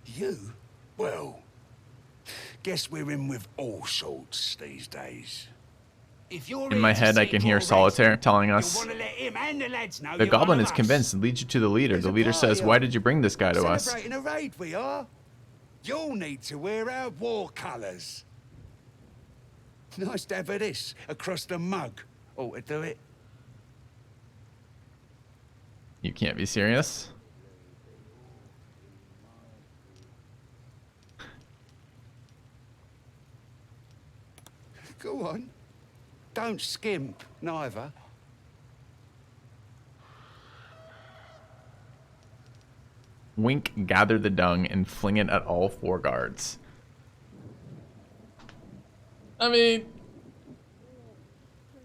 You? Well, guess we're in with all sorts these days. If you're In my head, I can hear Solitaire telling us, the goblin is convinced and leads you to the leader. The leader says, why did you bring this guy to us? Celebrating a raid we are. You'll need to wear our war colours. Nice to have this across the mug. Ought to do it. You can't be serious. Go on. Don't skimp, neither. Wink, gather the dung and fling it at all 4 guards. I mean,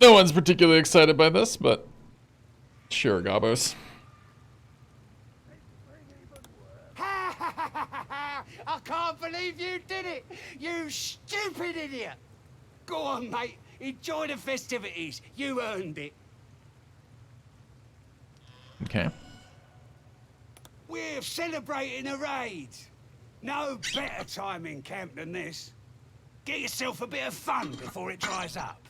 no one's particularly excited by this, but sure, Gabos. I can't believe you did it! You stupid idiot! Go on, mate. Enjoy the festivities. You earned it. Okay. We're celebrating a raid. No better time in camp than this. Get yourself a bit of fun before it dries up.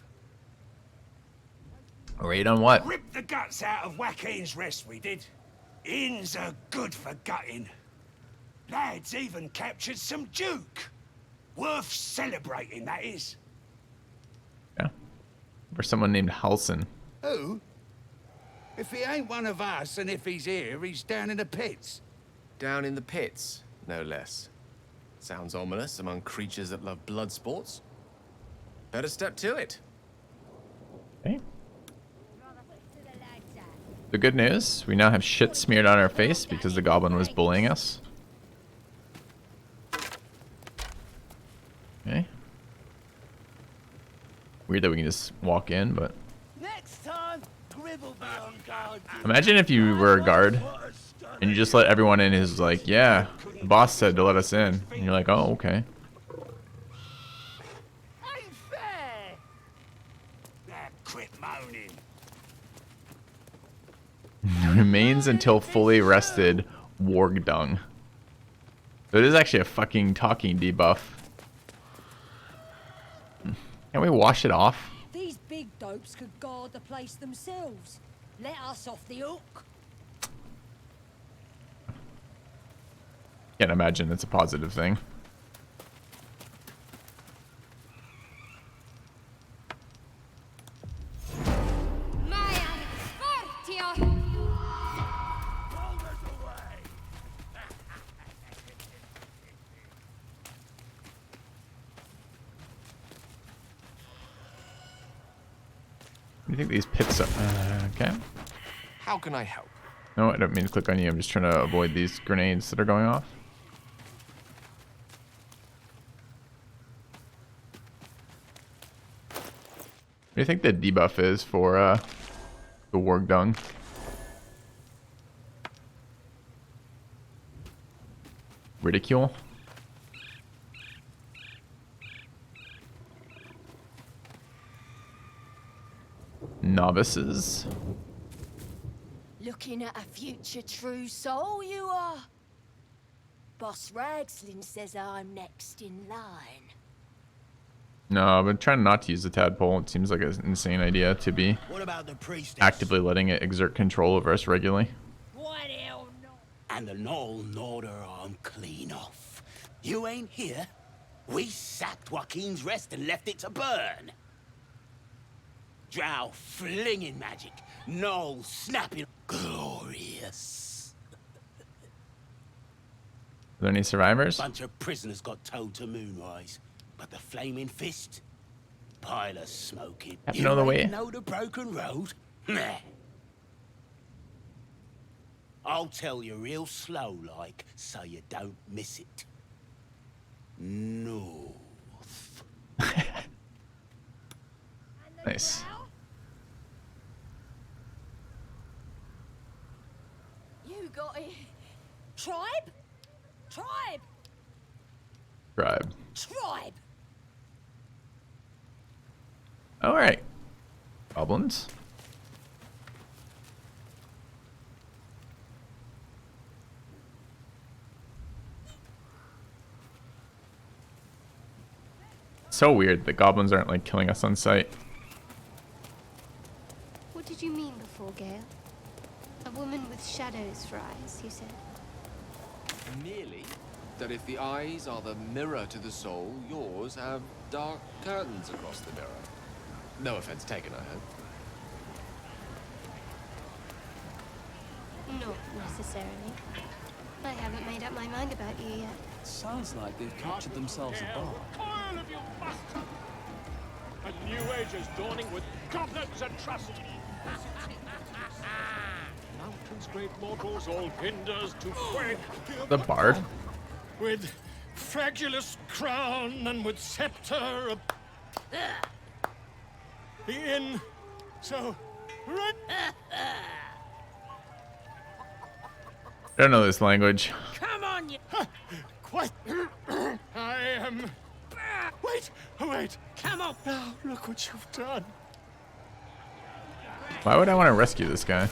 Raid on what? Rip the guts out of Joaquin's rest, we did. Inns are good for gutting. Lads even captured some Duke. Worth celebrating, that is. Yeah. Or someone named Halson. Who? If he ain't one of us, and if he's here, he's down in the pits. Down in the pits, no less. Sounds ominous among creatures that love blood sports. Better step to it. Okay. The good news, we now have shit smeared on our face because the goblin was bullying us. Okay. Weird that we can just walk in, but... Next time, Gribble be on guard. Imagine if you were a guard and you just let everyone in who's like, yeah, the boss said to let us in. And you're like, oh, okay. Ain't fair. Quit moaning. Remains until fully rested warg dung. So it is actually a fucking talking debuff. Can we wash it off? These big dopes could guard the place themselves. Let us off the hook. Can't imagine it's a positive thing. What do you think these pits are? Okay. How can I help? No, I don't mean to click on you. I'm just trying to avoid these grenades that are going off. What do you think the debuff is for the warg dung? Ridicule? Novices? Looking at a future true soul, you are. Boss Ragslin says I'm next in line. No, I've been trying not to use the tadpole. It seems like an insane idea to be What about the priestess? actively letting it exert control over us regularly. What hell no? And the Knoll gnawed her arm clean off. You ain't here. We sacked Joaquin's rest and left it to burn. Drow flinging magic. Knoll snapping. Glorious. Are there any survivors? Bunch of prisoners got towed to Moonrise. But the flaming fist? Pile of smoking. Have to know the way. Know the broken road? Meh. I'll tell you real slow like, so you don't miss it. North. Nice. You got it. Tribe? Tribe! Tribe. Tribe! Alright. Goblins. so weird that goblins aren't like killing us on sight. What did you mean before, Gale? A woman with shadows for eyes, you said. Merely that if the eyes are the mirror to the soul, yours have dark curtains across the mirror. No offense taken, I hope. Not necessarily. I haven't made up my mind about you yet. Sounds like they've captured themselves a bar. Toil of you bastard! A new age is dawning with goblins and trust. Mountains, great mortals, all hinders to quake. The bard. With fragulous crown and with scepter. The inn. So, right. I don't know this language. Come on, you. Quite. I am. Wait, wait. Come on. Now, look what you've done. Why would I want to rescue this guy?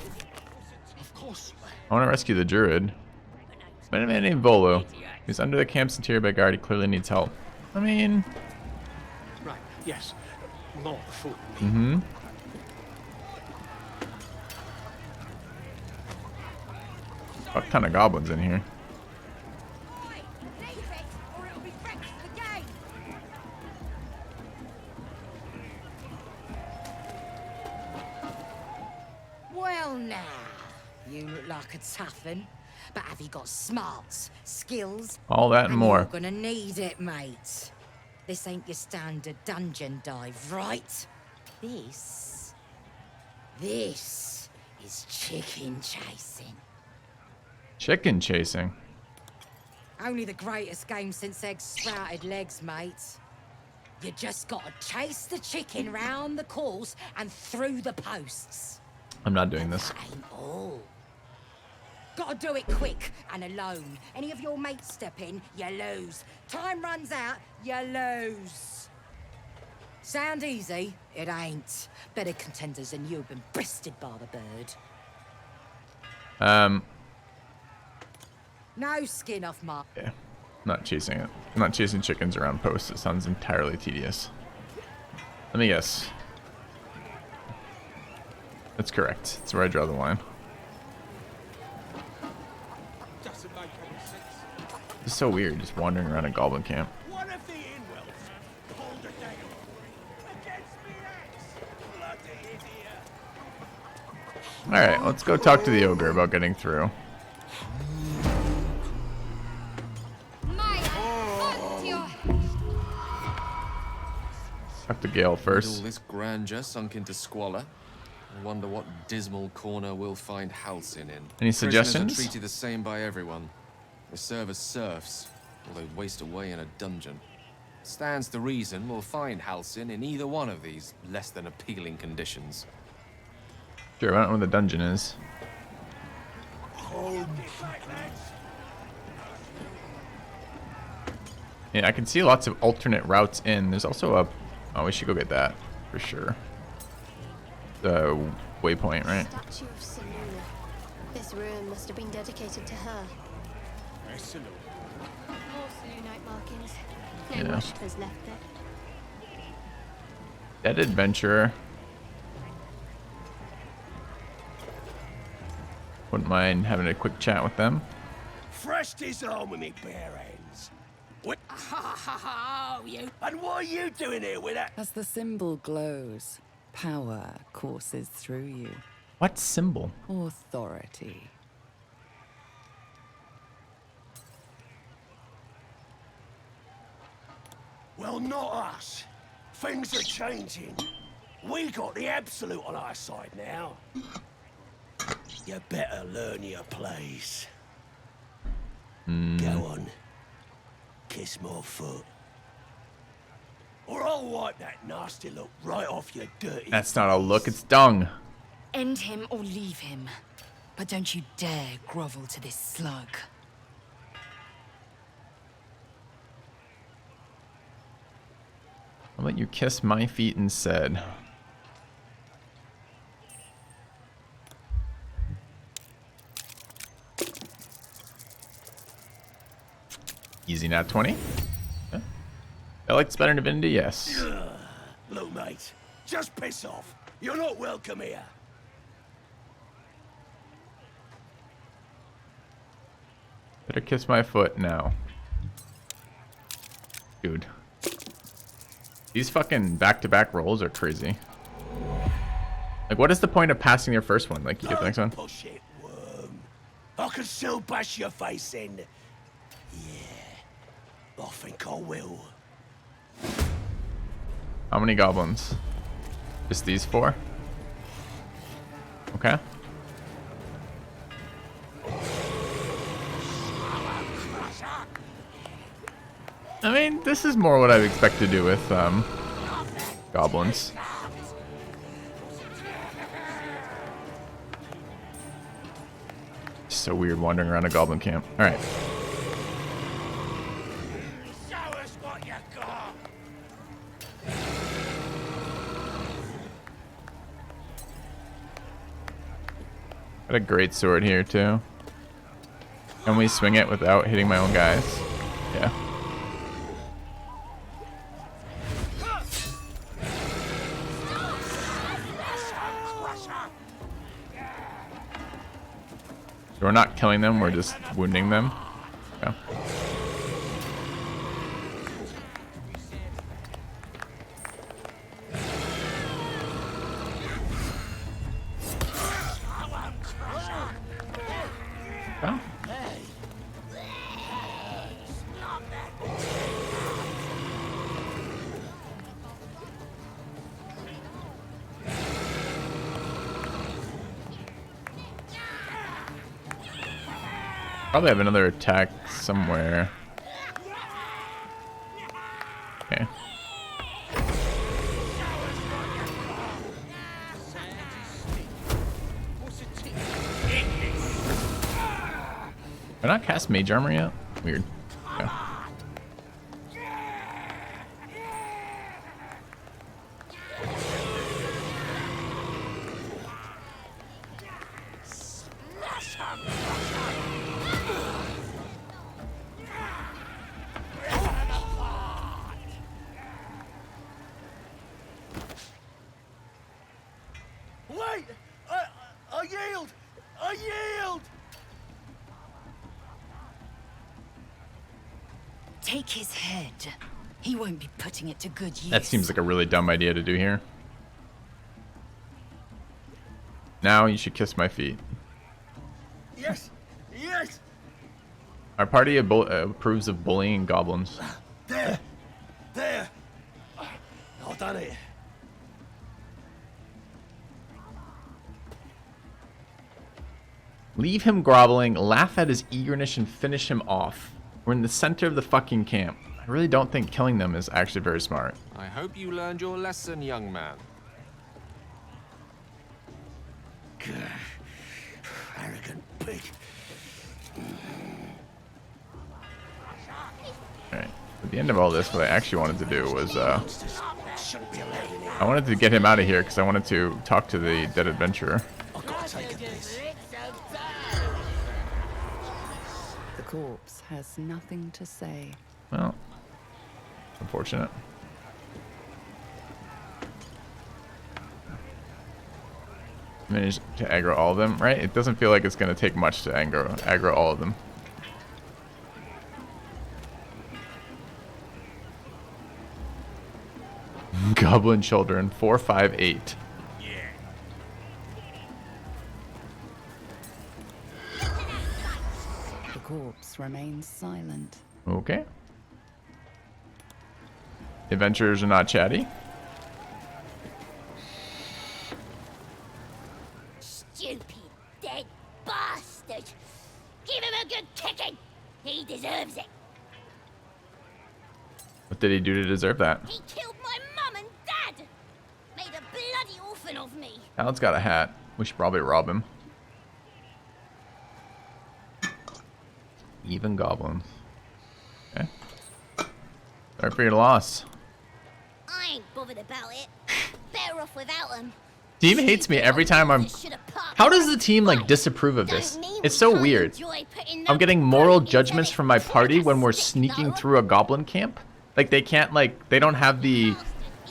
Of course. I want to rescue the druid. But a man named Volo. He's under the camp's interior by guard. He clearly needs help. I mean... Right, yes. More food. Mm-hmm. What kind of goblins in here? Well now, you look like a tough un, but have you got smarts, skills? All that and more. You're gonna need it, mate. This ain't your standard dungeon dive, right? This is chicken chasing. Chicken chasing. Only the greatest game since eggs sprouted legs, mate. You just gotta chase the chicken round the course and through the posts. I'm not doing this. That ain't all. Gotta do it quick and alone. Any of your mates step in, you lose. Time runs out, you lose. Sound easy? It ain't. Better contenders than you have been breasted by the bird. No skin off my... Yeah. Not chasing it. I'm not chasing chickens around posts. It sounds entirely tedious. Let me guess. That's correct. That's where I draw the line. Doesn't make any sense. It's so weird just wandering around a goblin camp. One of the Inwells pulled a dagger against me axe. Bloody idiot. Alright, let's go talk to the ogre about getting through. Talk to Gale With first. all this grandeur sunk into squalor, I wonder what dismal corner we'll find Halcyon in. Any Prisoners suggestions? are treated the same by everyone. They serve as serfs, or they waste away in a dungeon. Stands to reason we'll find Halcyon in either one of these less than appealing conditions. Sure, I don't know where the dungeon is. Yeah, I can see lots of alternate routes in. There's also a... Oh, we should go get that, for sure. The waypoint, right? Statue of Seluna. This room must have been dedicated to her. More Selunite markings. No Yeah. worshippers left there. Dead adventurer. Wouldn't mind having a quick chat with them. Fresh disarm with me bare hands. What? Oh, you... And what are you doing here with that? As the symbol glows, power courses through you. What symbol? Authority. Well, not us. Things are changing. We got the absolute on our side now. You better learn your place. Go on. Kiss my foot. Or I'll wipe that nasty look right off your dirty... That's not a look, it's dung. End him or leave him. But don't you dare grovel to this slug. I'll let you kiss my feet instead. Easy nat 20. Yeah. Alex better than Divinity? Yes. Look, mate, just piss off. You're not welcome here. Better kiss my foot now. Dude. These fucking back-to-back rolls are crazy. Like, what is the point of passing your first one? Like, you get the next one? Push it, worm. I can still bash your face in. Yeah, I think I will. How many goblins? Just these 4? Okay. I mean, this is more what I'd expect to do with goblins. So weird wandering around a goblin camp. All right. Show us what you got. Got a great sword here too. Can we swing it without hitting my own guys? Yeah. So we're not killing them, we're just wounding them. Okay. Oh. Probably have another attack somewhere. Okay. Have I not cast Mage Armor yet? Weird. Okay. Wait! I yield! I yield! Take his head. He won't be putting it to good use. That seems like a really dumb idea to do here. Now you should kiss my feet. Yes! Yes! Our party approves of bullying goblins. There! There! I've done it. Leave him groveling, laugh at his eagerness, and finish him off. We're in the center of the fucking camp. I really don't think killing them is actually very smart. I hope you learned your lesson, young man. Arrogant pig. Alright. At the end of all this, what I actually wanted to do was, Shouldn't be allowed in here. I wanted to get him out of here because I wanted to talk to the dead adventurer. I've got to take a piss. The corpse has nothing to say. Well, unfortunate. Managed to aggro all of them, right? It doesn't feel like it's going to take much to aggro all of them. Goblin children, 4, 5, 8. The corpse remains silent. Okay. Adventurers are not chatty. Stupid, dead bastard! Give him a good kicking! He deserves it! What did he do to deserve that? He killed my mum and dad! Made a bloody orphan of me! Alan's got a hat. We should probably rob him. Even goblins. Okay. Sorry for your loss. I ain't bothered about it. Better off without him. Team hates me every time I'm... How does the team, like, disapprove of this? It's so weird. I'm getting moral judgments from my party when we're sneaking through a goblin camp. Like they can't like they don't have the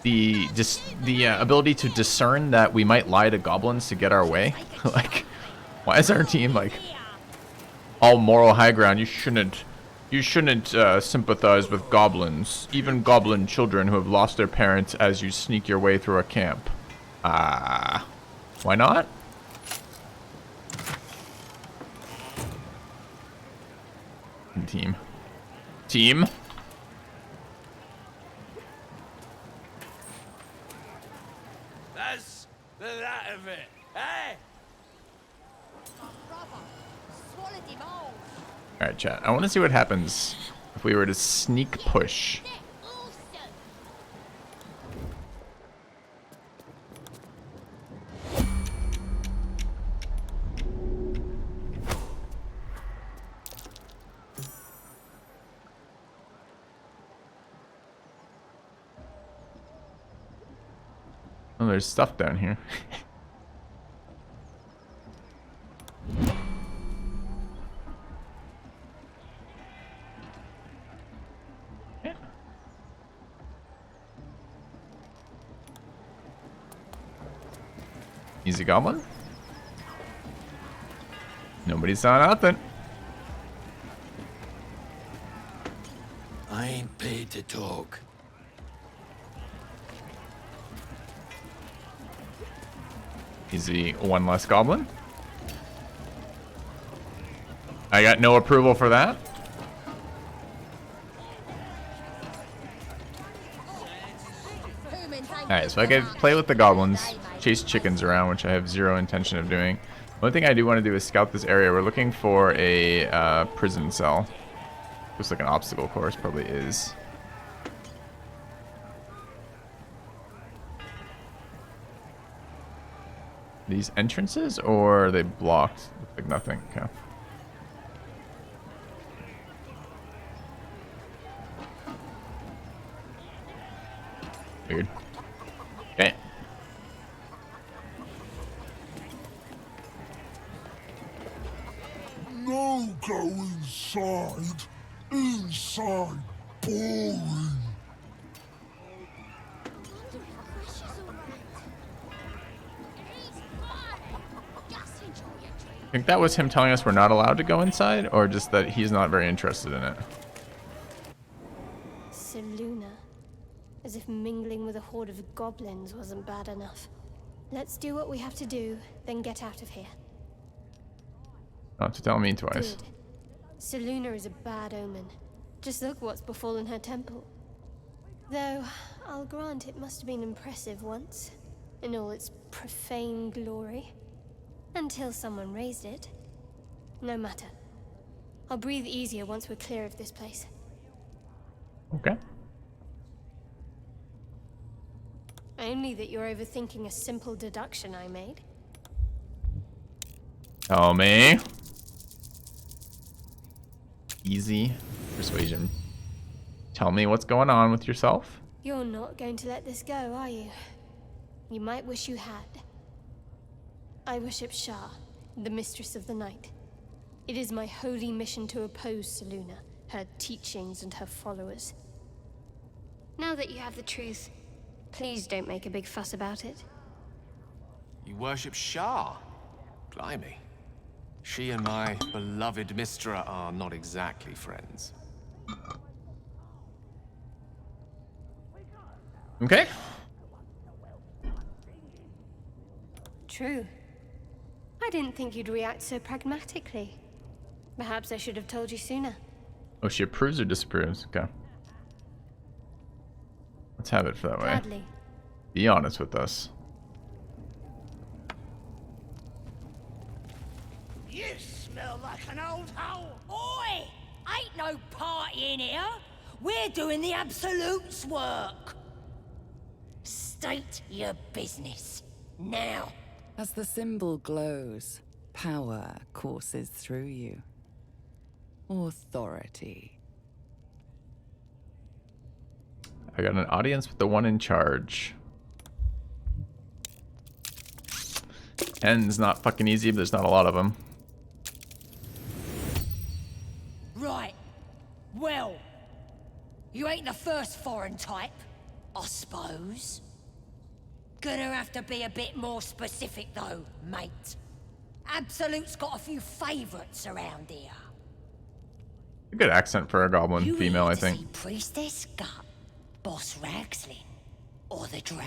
ability to discern that we might lie to goblins to get our way. Like, why is our team like all moral high ground? You shouldn't sympathize with goblins, even goblin children who have lost their parents as you sneak your way through a camp. Why not? Team. That's the that of it, eh? Alright, chat. I want to see what happens if we were to sneak push. Oh, there's stuff down here. Easy goblin. Nobody saw nothing. I ain't paid to talk. Easy one less goblin. I got no approval for that. Alright, so I can play with the goblins, chase chickens around, which I have zero intention of doing. One thing I do want to do is scout this area. We're looking for a prison cell. Looks like an obstacle course, probably is. These entrances, or are they blocked? Look like nothing. Okay. Weird. Okay. No go inside. Inside. Boring. I think that was him telling us we're not allowed to go inside, or just that he's not very interested in it. Seluna. As if mingling with a horde of goblins wasn't bad enough. Let's do what we have to do, then get out of here. Not to tell me twice. Good. Seluna is a bad omen. Just look what's befallen her temple. Though, I'll grant it must have been impressive once, in all its profane glory. Until someone raised it. No matter. I'll breathe easier once we're clear of this place. Okay. Only that you're overthinking a simple deduction I made. Tell me. Easy persuasion. Tell me what's going on with yourself. You're not going to let this go, are you? You might wish you had. I worship Shah, the Mistress of the Night. It is my holy mission to oppose Seluna, her teachings and her followers. Now that you have the truth, please don't make a big fuss about it. You worship Shah? Blimey. She and my beloved Mistra are not exactly friends. Okay. True. I didn't think you'd react so pragmatically. Perhaps I should have told you sooner. Oh, she approves or disapproves? Okay. Let's have it for that way. Gladly. Be honest with us. You smell like an old hole. Oi! Ain't no party in here. We're doing the Absolute's work. State your business. Now. As the symbol glows, power courses through you. Authority. I got an audience with the one in charge. 10's not fucking easy, but there's not a lot of them. Right. Well. You ain't the first foreign type, I suppose. Gonna have to be a bit more specific though, mate. Absolute's got a few favourites around here. A good accent for a goblin You female, here I to think. see Priestess Gut, Boss Ragslin, or the Drow?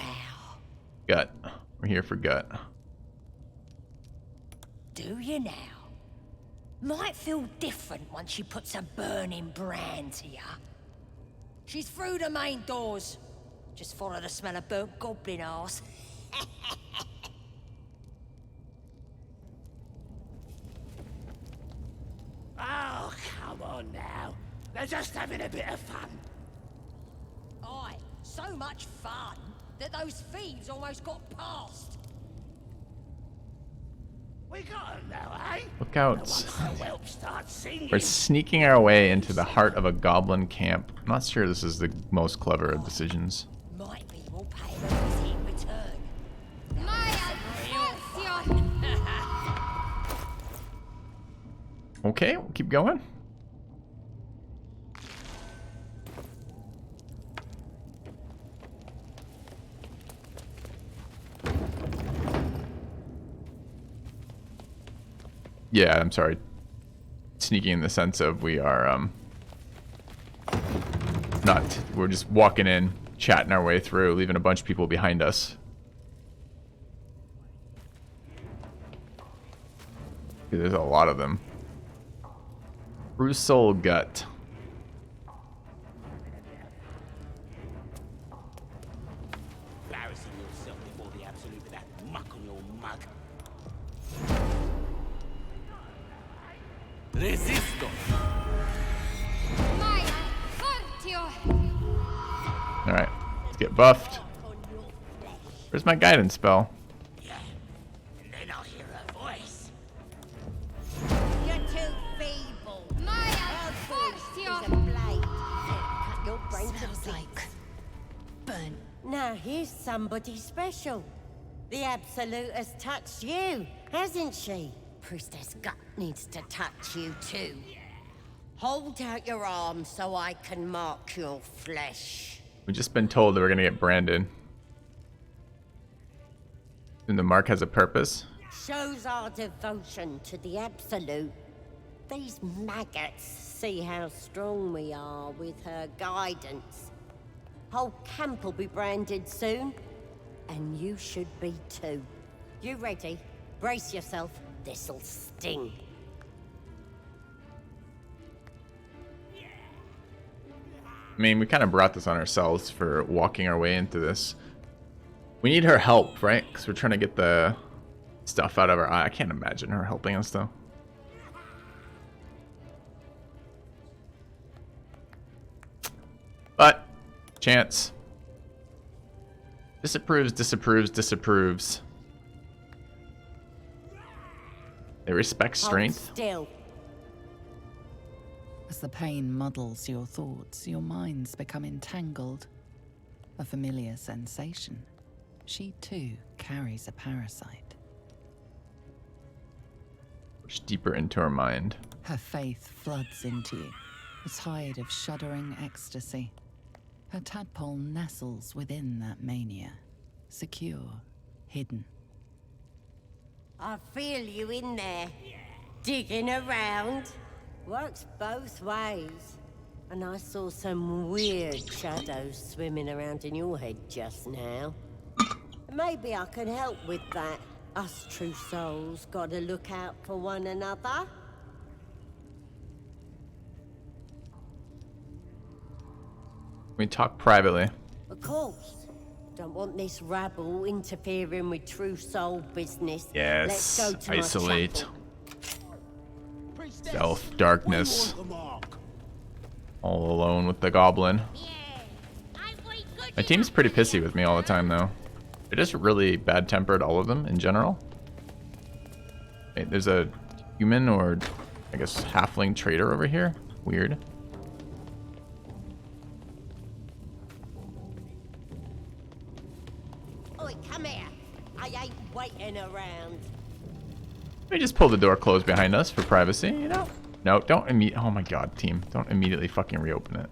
Gut. We're here for Gut. Do you now? Might feel different once she puts a burning brand to ya. She's through the main doors. Just follow the smell of burnt goblin arse. Oh, come on now. They're just having a bit of fun. Aye, so much fun that those thieves almost got past. We got 'em now, eh? Look out. Once the whelp starts singing. We're sneaking our way into the heart of a goblin camp. I'm not sure this is the most clever of decisions. Might be we'll pay them a visit in return. Okay, we'll keep going. Yeah, I'm sorry. Sneaking in the sense of we are we're just walking in, chatting our way through, leaving a bunch of people behind us. There's a lot of them. Russell Gut. Embarrassing yourself before the absolute with that muck on your mug. Resisto. Alright, let's get buffed. Where's my guidance spell? Yeah, and then I'll hear her voice. You're too feeble. How good is a blade? Cut your brains to Smells bits. like burnt. Now here's somebody special. The Absolute has touched you, hasn't she? Priestess Gut needs to touch you too. Hold out your arm so I can mark your flesh. We've just been told that we're gonna get branded. And the mark has a purpose. Shows our devotion to the Absolute. These maggots see how strong we are with her guidance. Whole camp will be branded soon, and you should be too. You ready? Brace yourself. This'll sting. I mean, we kind of brought this on ourselves for walking our way into this. We need her help, right? Because we're trying to get the stuff out of her eye. I can't imagine her helping us, though. But, chance. Disapproves, disapproves, disapproves. They respect strength. Hold still. As the pain muddles your thoughts, your minds become entangled. A familiar sensation. She too carries a parasite. Push deeper into her mind. Her faith floods into you, a tide of shuddering ecstasy. Her tadpole nestles within that mania, secure, hidden. I feel you in there, digging around. Works both ways. And I saw some weird shadows swimming around in your head just now. Maybe I can help with that. Us true souls gotta look out for one another. We talk privately. Of course. Don't want this rabble interfering with true soul business. Yes. Let's go to Isolate. my chapel. Stealth, darkness. All alone with the goblin. My team's pretty pissy with me all the time, though. They're just really bad-tempered, all of them, in general. Wait, there's a human or, I guess, halfling trader over here? Weird. Oi, come here. I ain't waiting around. Let me just pull the door closed behind us for privacy, you know? No, don't oh my god, team. Don't immediately fucking reopen it.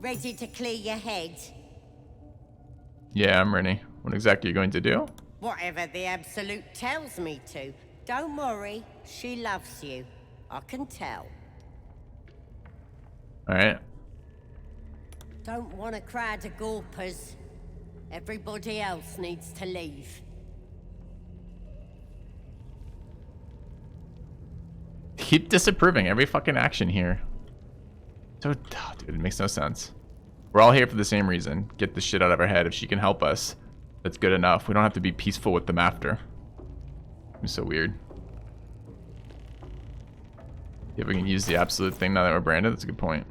Ready to clear your head? Yeah, I'm ready. What exactly are you going to do? Whatever the Absolute tells me to. Don't worry, she loves you. I can tell. Alright. Don't want a crowd of gawpers. Everybody else needs to leave. Keep disapproving every fucking action here. So, oh, dude, it makes no sense. We're all here for the same reason. Get the shit out of our head. If she can help us, that's good enough. We don't have to be peaceful with them after. It's so weird. If we can use the absolute thing now that we're branded, that's a good point.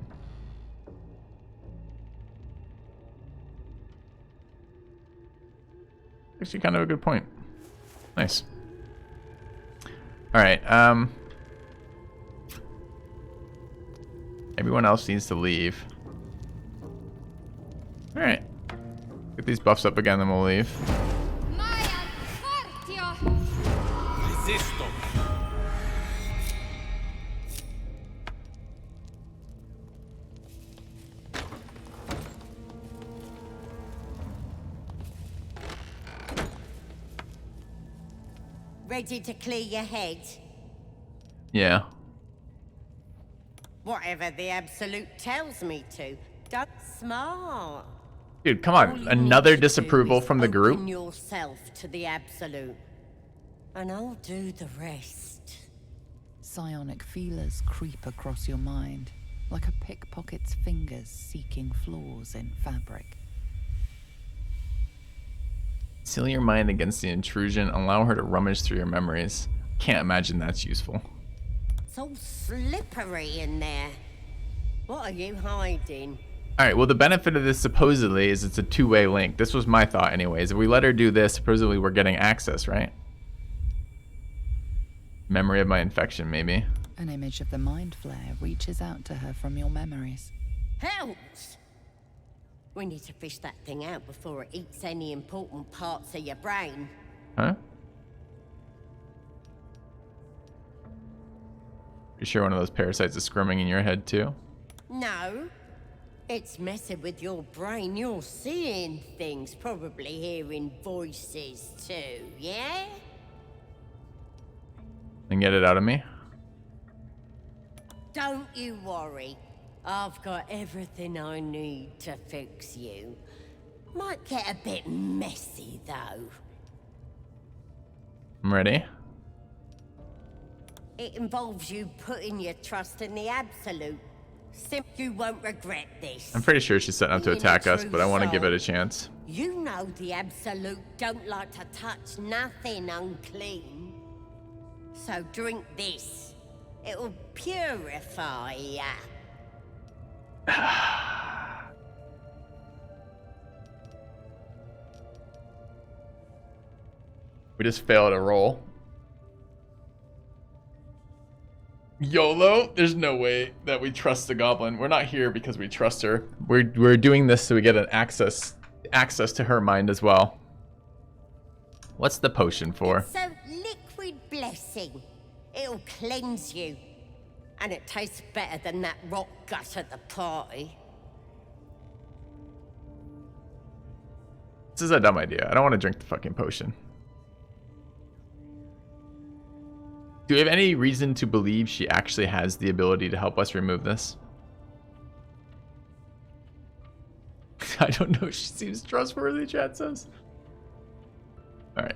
Actually, kind of a good point. Nice. Alright, everyone else needs to leave. Alright. Get these buffs up again, then we'll leave. Resisto. Ready to clear your head? Yeah. Whatever the Absolute tells me to. Don't smart. Dude, come on. Another disapproval from the group? Open yourself to the Absolute, and I'll do the rest. Psionic feelers creep across your mind, like a pickpocket's fingers seeking flaws in fabric. Seal your mind against the intrusion. Allow her to rummage through your memories. Can't imagine that's useful. It's all slippery in there. What are you hiding? Alright, well the benefit of this supposedly is it's a two-way link. This was my thought anyways. If we let her do this, supposedly we're getting access, right? Memory of my infection, maybe. An image of the mind flare reaches out to her from your memories. Helps! We need to fish that thing out before it eats any important parts of your brain. Huh? You sure one of those parasites is squirming in your head too? No. It's messing with your brain. You're seeing things, probably hearing voices too, yeah? And get it out of me? Don't you worry. I've got everything I need to fix you. Might get a bit messy, though. I'm ready. It involves you putting your trust in the Absolute. You won't regret this. I'm pretty sure she's setting up to attack us, but I want to give it a chance. You know the Absolute don't like to touch nothing unclean. So drink this. It'll purify ya. We just failed a roll. YOLO? There's no way that we trust the goblin. We're not here because we trust her. We're doing this so we get an access to her mind as well. What's the potion for? It's a liquid blessing. It'll cleanse you. And it tastes better than that rot gut at the party. This is a dumb idea. I don't want to drink the fucking potion. Do we have any reason to believe she actually has the ability to help us remove this? I don't know. She seems trustworthy, chat says. Alright.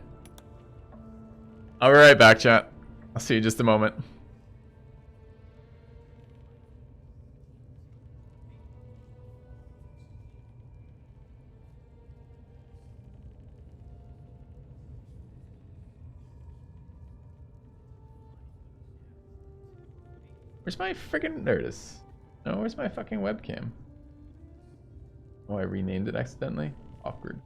I'll be right back, chat. I'll see you in just a moment. Where's my freaking... There it is. No, where's my fucking webcam? Oh, I renamed it accidentally? Awkward.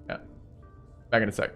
Yeah. Back in a sec.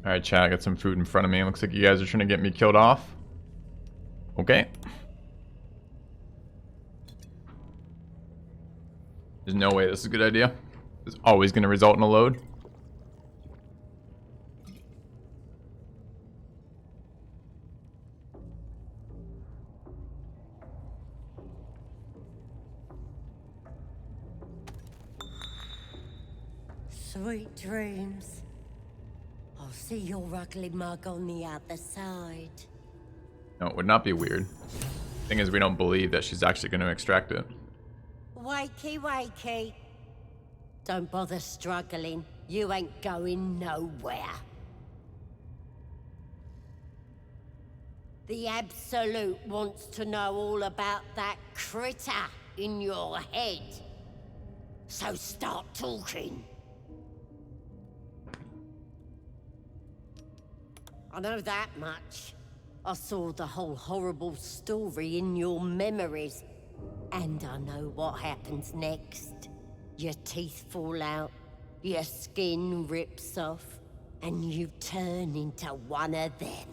Alright, chat, I got some food in front of me. Looks like you guys are trying to get me killed off. Okay. There's no way this is a good idea. It's always going to result in a load. Sweet dreams. I'll see your ugly mug on the other side. No, it would not be weird. Thing is, we don't believe that she's actually going to extract it. Wakey, wakey. Don't bother struggling. You ain't going nowhere. The Absolute wants to know all about that critter in your head. So start talking. I know that much. I saw the whole horrible story in your memories. And I know what happens next. Your teeth fall out, your skin rips off, and you turn into one of them.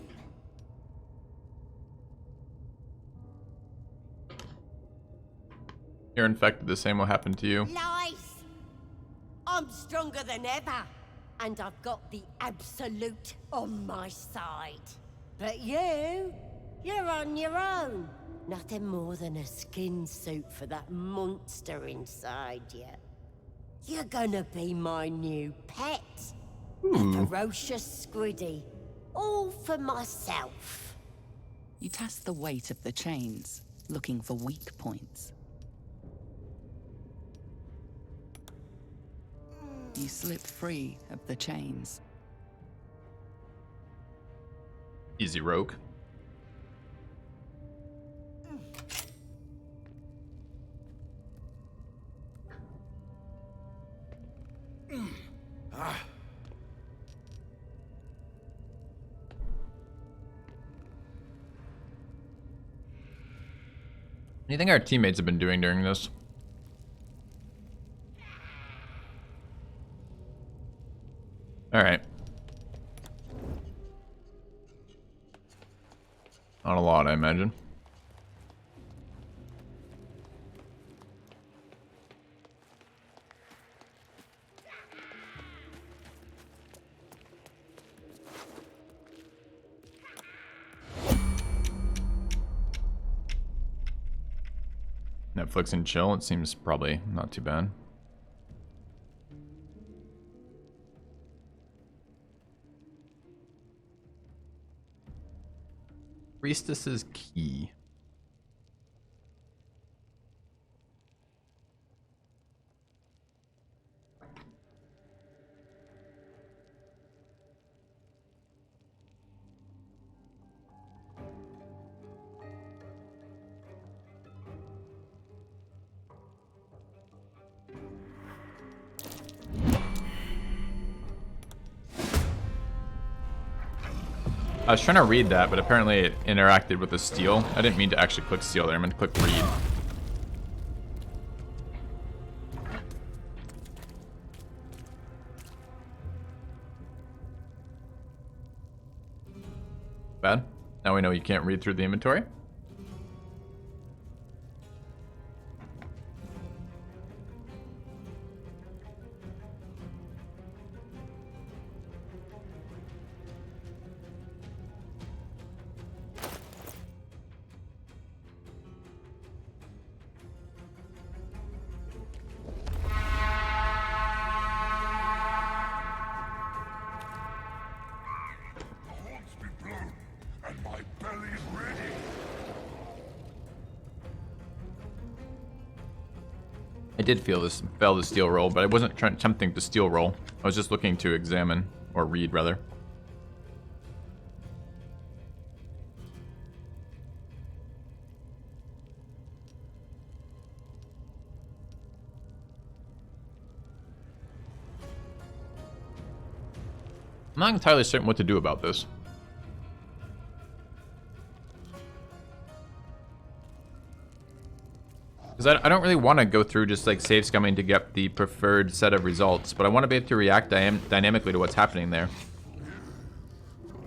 You're infected, the same will happen to you. Lies! I'm stronger than ever, and I've got the Absolute on my side. But you're on your own. Nothing more than a skin suit for that monster inside you. You're gonna be my new pet. A ferocious squiddy. All for myself. You test the weight of the chains, looking for weak points. You slip free of the chains. Easy, rogue. What do you think our teammates have been doing during this? Alright. Not a lot, I imagine. Netflix and chill, it seems probably not too bad. Priestess's key. I was trying to read that, but apparently it interacted with the steel. I didn't mean to actually click steel there. I meant to click read. Bad. Now we know you can't read through the inventory. I did fail the steel roll, but I wasn't attempting to steel roll. I was just looking to examine, or read rather. I'm not entirely certain what to do about this. Because I don't really want to go through just like save scumming to get the preferred set of results, but I want to be able to react dynamically to what's happening there.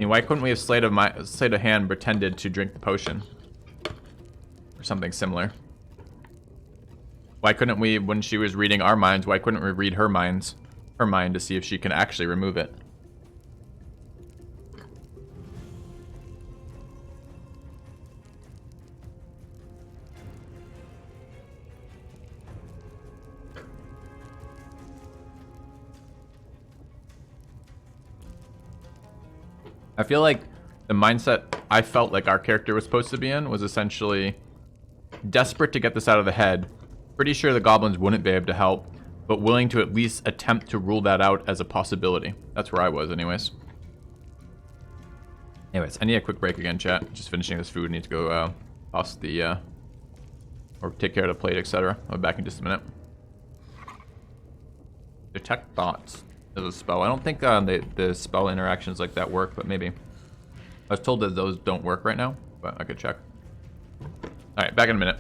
mean, why couldn't we have sleight of hand pretended to drink the potion? Or something similar. Why couldn't we, when she was reading our minds, why couldn't we read her mind to see if she can actually remove it? I feel like the mindset I felt like our character was supposed to be in was essentially desperate to get this out of the head. Pretty sure the goblins wouldn't be able to help, but willing to at least attempt to rule that out as a possibility. That's where I was anyways. Anyways, I need a quick break again, chat. Just finishing this food. Need to go toss the, or take care of the plate, etc. I'll be back in just a minute. Detect thoughts is a spell. I don't think the spell interactions like that work, but maybe. I was told that those don't work right now, but I could check. Alright, back in a minute.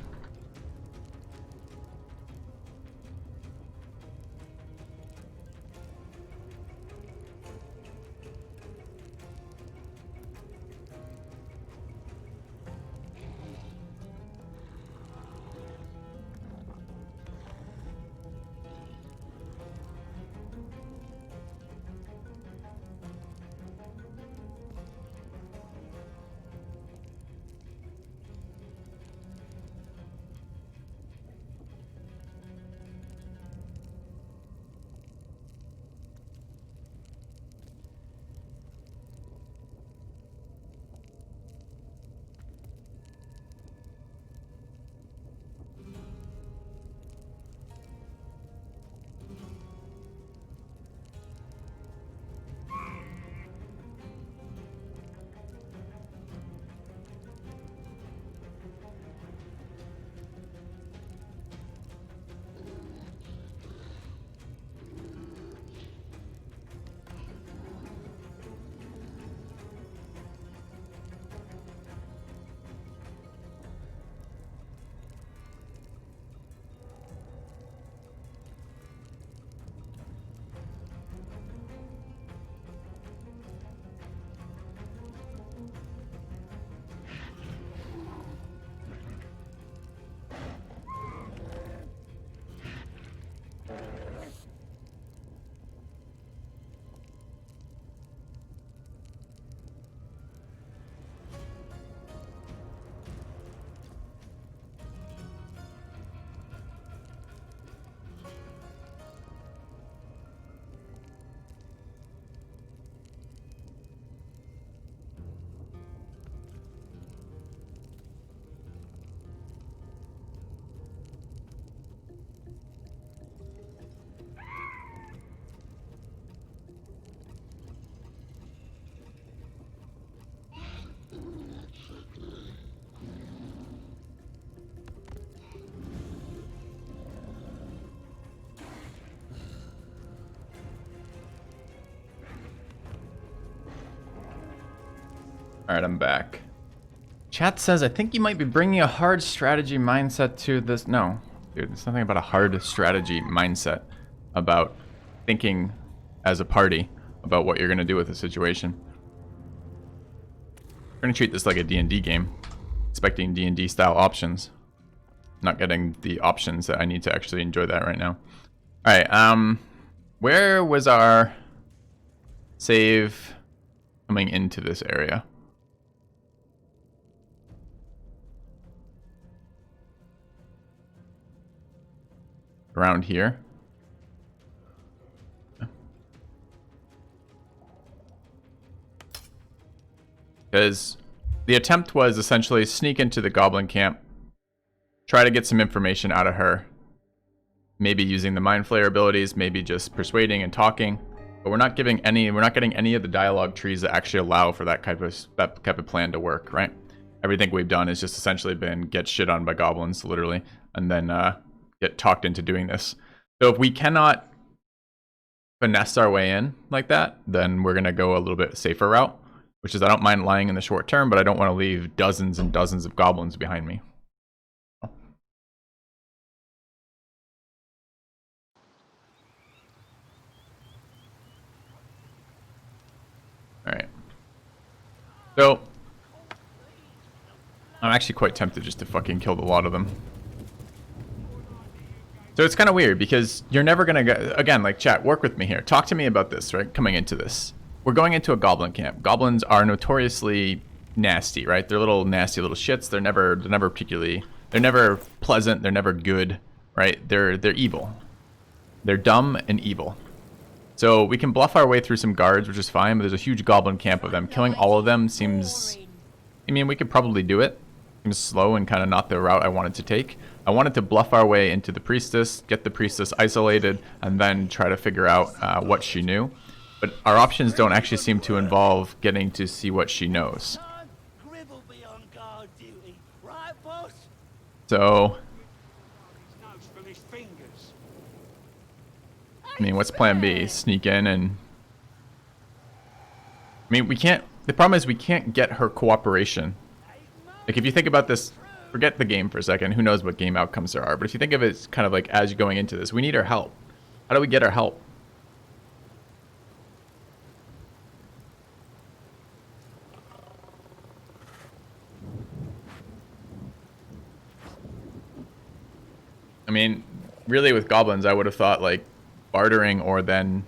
Alright, I'm back. Chat says, I think you might be bringing a hard strategy mindset to this. No, dude, there's nothing about a hard strategy mindset about thinking as a party about what you're going to do with the situation. We're going to treat this like a D&D game, expecting D&D style options. Not getting the options that I need to actually enjoy that right now. Alright, where was our save coming into this area? Around here. Because the attempt was essentially sneak into the goblin camp, try to get some information out of her. Maybe using the mind flayer abilities, maybe just persuading and talking. But we're not getting any of the dialogue trees that actually allow for that type of plan to work, right? Everything we've done has just essentially been get shit on by goblins, literally, and then get talked into doing this. So if we cannot finesse our way in like that, then we're going to go a little bit safer route, which is I don't mind lying in the short term, but I don't want to leave dozens and dozens of goblins behind me. Alright. So, I'm actually quite tempted just to fucking kill the lot of them. So it's kind of weird because you're never going to go... Again, like, chat, work with me here. Talk to me about this, right? Coming into this. We're going into a goblin camp. Goblins are notoriously nasty, right? They're little nasty little shits. They're never particularly... They're never pleasant. They're never good, right? They're evil. They're dumb and evil. So we can bluff our way through some guards, which is fine, but there's a huge goblin camp of them. Killing all of them seems... I mean, we could probably do it. Seems slow and kind of not the route I wanted to take. I wanted to bluff our way into the priestess, get the priestess isolated, and then try to figure out what she knew. But our options don't actually seem to involve getting to see what she knows. So... I mean, what's plan B? Sneak in and... I mean, we can't... The problem is we can't get her cooperation. Like, if you think about this... Forget the game for a second. Who knows what game outcomes there are. But if you think of it kind of like as you're going into this, we need her help. How do we get her help? I mean, really with goblins, I would have thought like bartering or then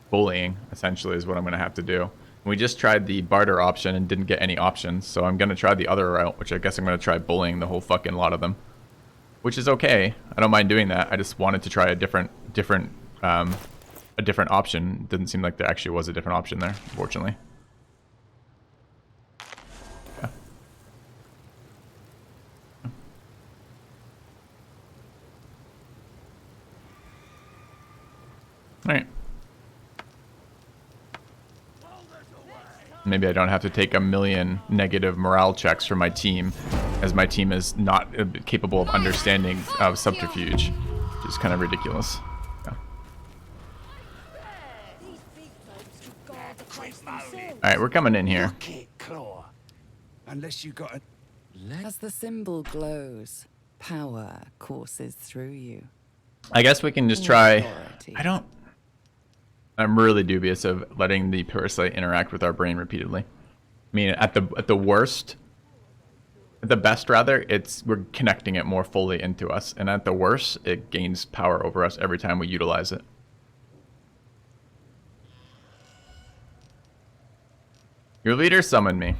bullying essentially is what I'm going to have to do. We just tried the barter option and didn't get any options, so I'm going to try the other route, which I guess I'm going to try bullying the whole fucking lot of them. Which is okay. I don't mind doing that. I just wanted to try a different option. Didn't seem like there actually was a different option there, unfortunately. Yeah. Alright. Maybe I don't have to take a million negative morale checks for my team, as my team is not capable of understanding subterfuge, which is kind of ridiculous. Yeah. Alright, we're coming in here. Unless you got a... As the symbol glows, power courses through you. I guess we can just try... I'm really dubious of letting the parasite interact with our brain repeatedly. I mean, at the worst, at the best rather, we're connecting it more fully into us, and at the worst, it gains power over us every time we utilize it. Your leader summoned me.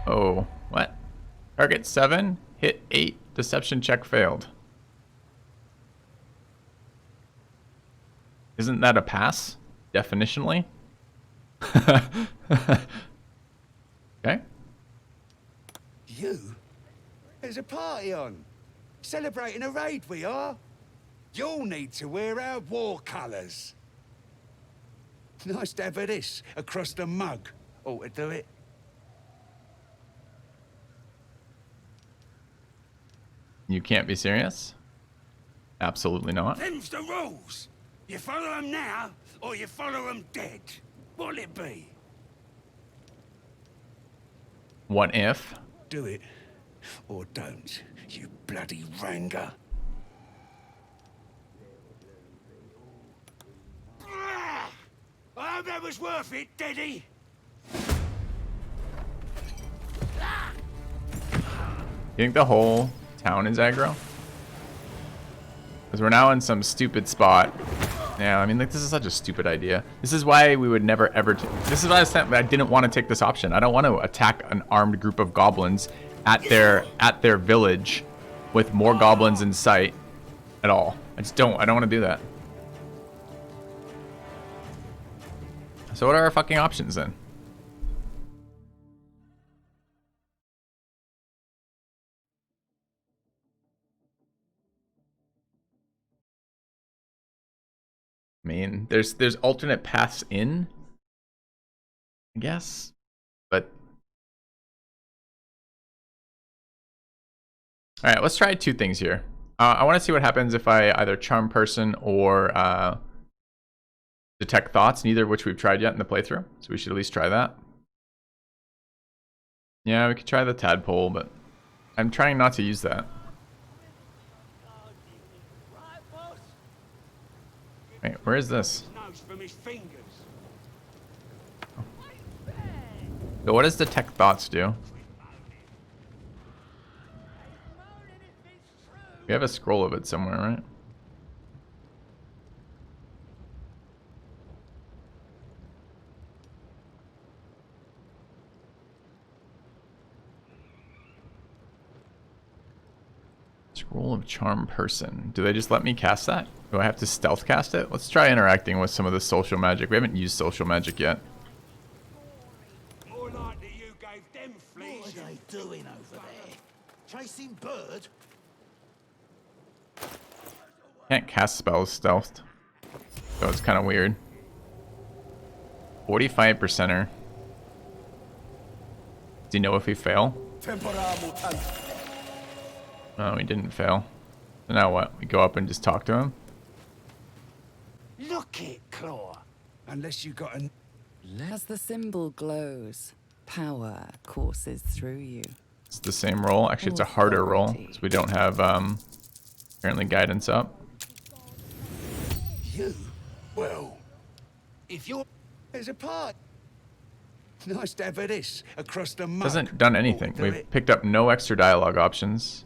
Oh, what? Target 7, hit 8. Deception check failed. Isn't that a pass? Definitionally? Okay. You? There's a party on. Celebrating a raid we are. You'll need to wear our war colours. Nice to have this across the mug. Ought to do it. You can't be serious? Absolutely not. Them's the rules. You follow them now, or you follow them dead. What'll it be? What if? Do it, or don't, you bloody ranger. I hope that was worth it, Daddy. You think the whole town is aggro? Because we're now in some stupid spot. Yeah, I mean, like, this is such a stupid idea. This is why we would never ever... This is why I didn't want to take this option. I don't want to attack an armed group of goblins at their village with more goblins in sight at all. I don't want to do that. So what are our fucking options then? I mean, there's alternate paths in, I guess, but all right, let's try two things here. I want to see what happens if I either charm person or detect thoughts, neither of which we've tried yet in the playthrough, so we should at least try that. Yeah, we could try the tadpole, but I'm trying not to use that. Wait, where is this? Nose from his fingers. So what does detect thoughts do? We have a scroll of it somewhere, right? Scroll of Charm Person. Do they just let me cast that? Do I have to stealth cast it? Let's try interacting with some of the social magic. We haven't used social magic yet. More likely you gave them fleas. What are they doing over there? Chasing bird? Can't cast spells stealthed. So it's kind of weird. 45%er. Does he know if we fail? No, he didn't fail. So now what? We go up and just talk to him? Look it, Claw. Unless you got an... As the symbol glows, power courses through you. It's the same roll. Actually, it's a harder roll, because we don't have apparently guidance up. You? Well, if you're... There's a part. Nice to have this across the mud. Hasn't done anything. We've picked up no extra dialogue options.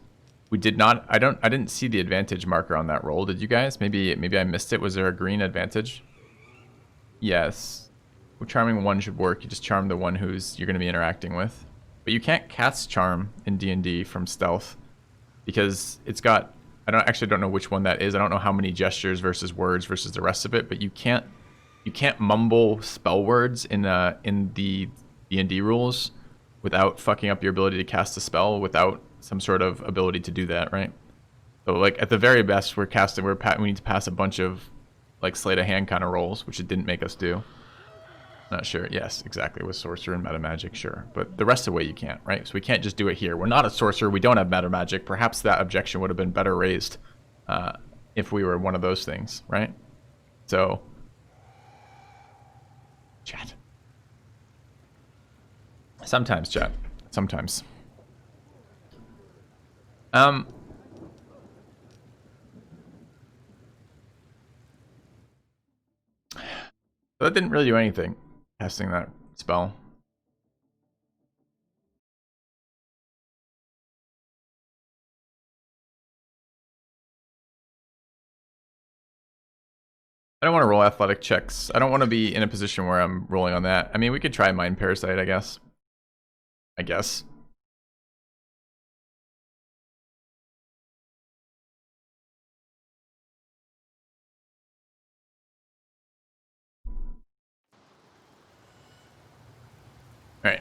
We did not. I didn't see the advantage marker on that roll. Did you guys? Maybe I missed it. Was there a green advantage? Yes. Well, charming one should work. You just charm the one who's you're going to be interacting with. But you can't cast charm in D&D from stealth because it's got. I don't know which one that is. I don't know how many gestures versus words versus the rest of it. But you can't mumble spell words in the D&D rules without fucking up your ability to cast a spell without some sort of ability to do that, right? So like at the very best, we need to pass a bunch of like sleight of hand kind of rolls, which it didn't make us do. Not sure. Yes, exactly. With sorcerer and meta magic, sure, but the rest of the way you can't, right? So we can't just do it here. We're not a sorcerer. We don't have meta magic. Perhaps that objection would have been better raised if we were one of those things, right? So, chat. Sometimes, chat. Sometimes. That didn't really do anything, casting that spell. I don't want to roll athletic checks. I don't want to be in a position where I'm rolling on that. I mean, we could try Mind Parasite, I guess. Alright.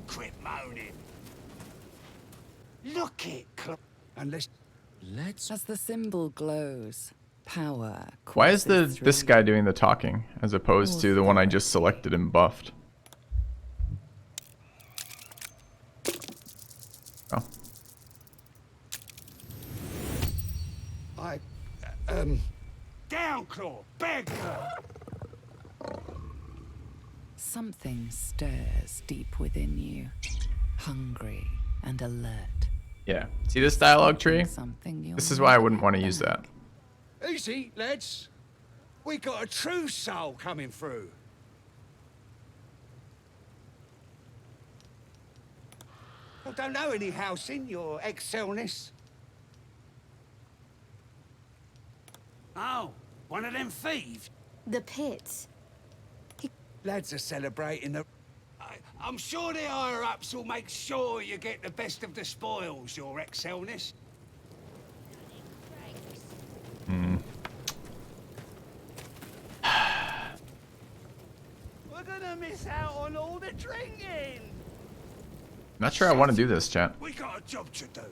Quit moaning. Look it, unless... As the symbol glows, power. Why is this guy doing the talking as opposed to the one I just selected and buffed? Oh. Down, Claw! Beg her! Something stirs deep within you, hungry and alert. Yeah. See this dialogue tree? This is why I wouldn't want to use that. Easy, lads. We got a true soul coming through. I don't know any house in your excelness. Oh, one of them thieves. The pit. Lads are celebrating the... I'm sure the higher-ups will make sure you get the best of the spoils, your excelness. We're gonna miss out on all the drinking. Not sure I want to do this, chat. We got a job to do.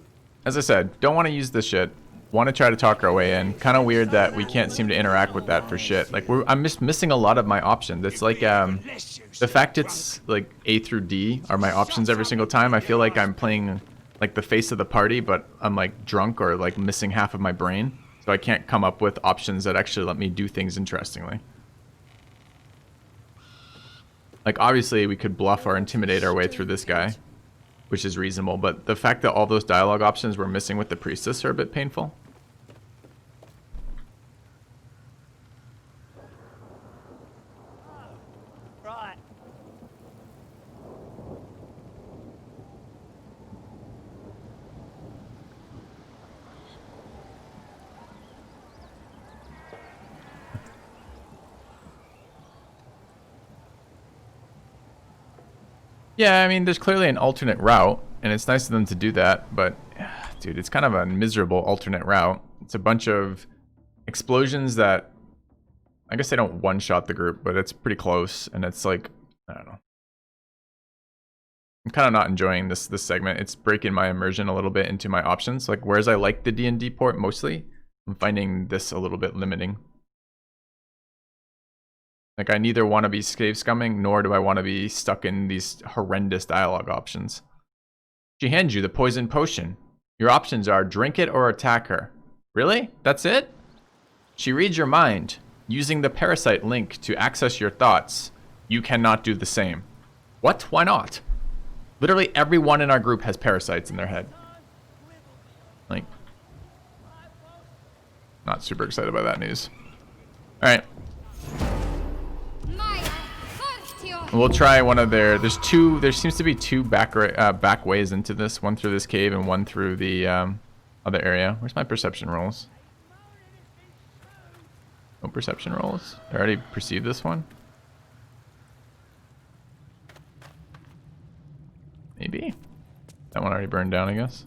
As I said, don't want to use this shit. Want to try to talk our way in. Kind of weird that we can't seem to interact with that for shit. Like I'm just missing a lot of my options. It's like the fact it's like A through D are my options every single time. I feel like I'm playing like the face of the party, but I'm like drunk or like missing half of my brain, so I can't come up with options that actually let me do things interestingly. Like, obviously, we could bluff or intimidate our way through this guy, which is reasonable, but the fact that all those dialogue options we're missing with the priestess are a bit painful. Right. Yeah, I mean, there's clearly an alternate route, and it's nice of them to do that, but, dude, it's kind of a miserable alternate route. It's a bunch of explosions that, I guess they don't one-shot the group, but it's pretty close, and it's like, I don't know. I'm kind of not enjoying this segment. It's breaking my immersion a little bit into my options. Like, whereas I like the D&D port mostly, I'm finding this a little bit limiting. Like, I neither want to be cave scumming, nor do I want to be stuck in these horrendous dialogue options. She hands you the poison potion. Your options are drink it or attack her. Really? That's it? She reads your mind. Using the parasite link to access your thoughts, you cannot do the same. What? Why not? Literally everyone in our group has parasites in their head. Like, not super excited by that news. Alright. We'll try one of their, there seems to be two back ways into this, one through this cave and one through the other area. Where's my perception rolls? No perception rolls? I already perceived this one? Maybe? That one already burned down, I guess.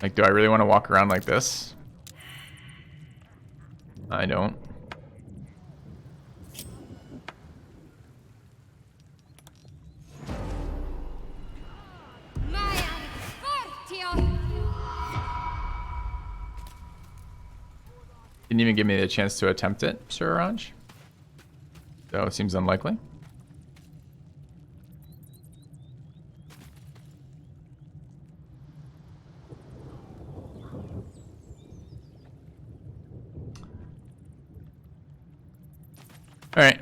Like, do I really want to walk around like this? I don't. Didn't even give me the chance to attempt it, Sir Orange. So it seems unlikely. All right.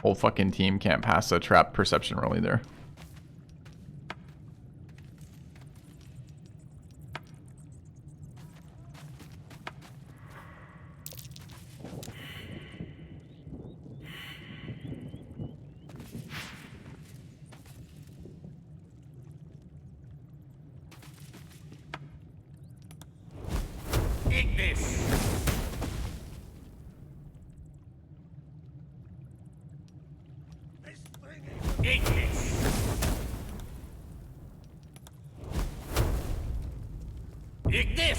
Whole fucking team can't pass a trap perception roll either. Eat this! Eat this! Eat this!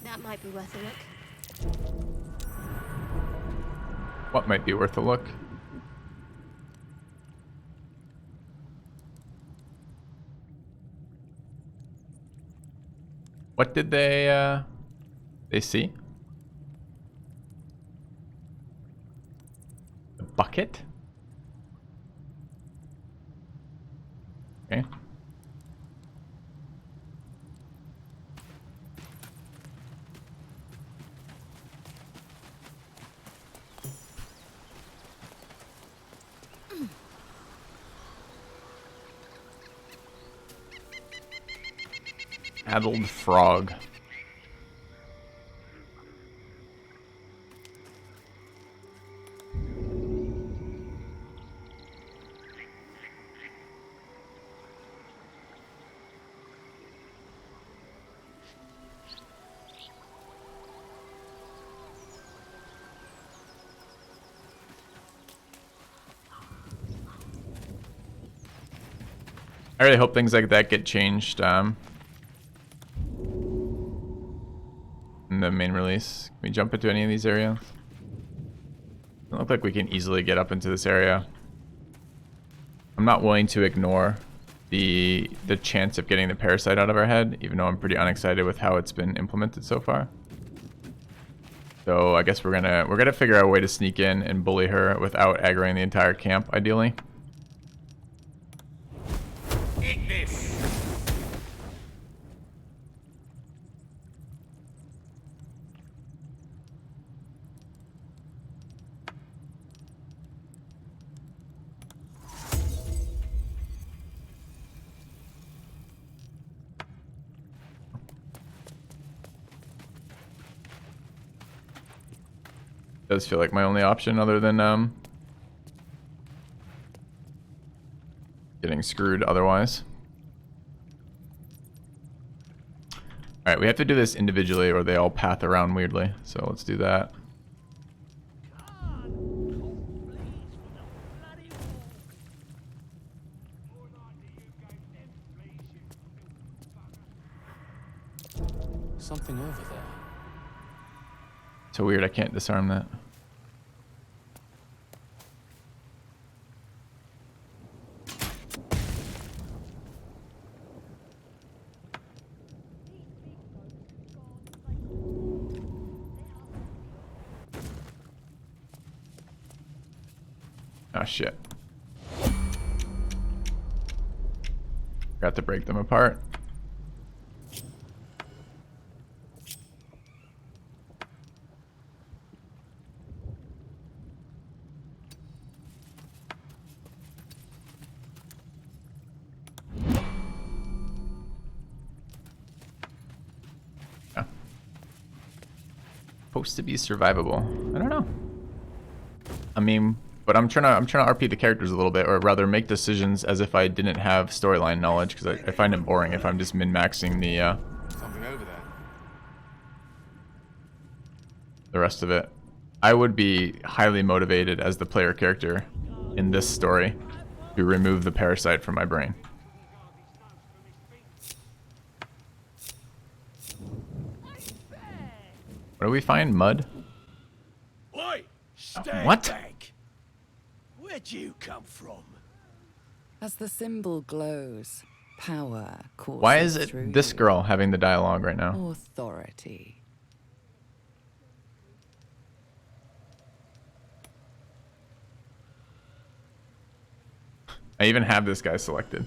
That might be worth a look. What might be worth a look? What did they see? The bucket? Okay. Addled frog. I really hope things like that get changed in the main release. Can we jump into any of these areas? Doesn't look like we can easily get up into this area. I'm not willing to ignore the chance of getting the parasite out of our head, even though I'm pretty unexcited with how it's been implemented so far. So I guess we're gonna figure out a way to sneak in and bully her without aggroing the entire camp, ideally. Eat this. Does feel like my only option other than getting screwed otherwise. Alright, we have to do this individually or they all path around weirdly. So let's do that. Something over there. So weird, I can't disarm that. Oh shit. Got to break them apart. Supposed to be survivable. I don't know. I mean, but I'm trying to RP the characters a little bit, or rather make decisions as if I didn't have storyline knowledge, because I find it boring if I'm just min-maxing Something over there. the rest of it. I would be highly motivated as the player character in this story to remove the parasite from my brain. What do we find? Mud? Oi! Stand What? back. Where'd you come from? As the symbol glows, power courses Why is it through this you. girl having the dialogue right now? Authority. I even have this guy selected.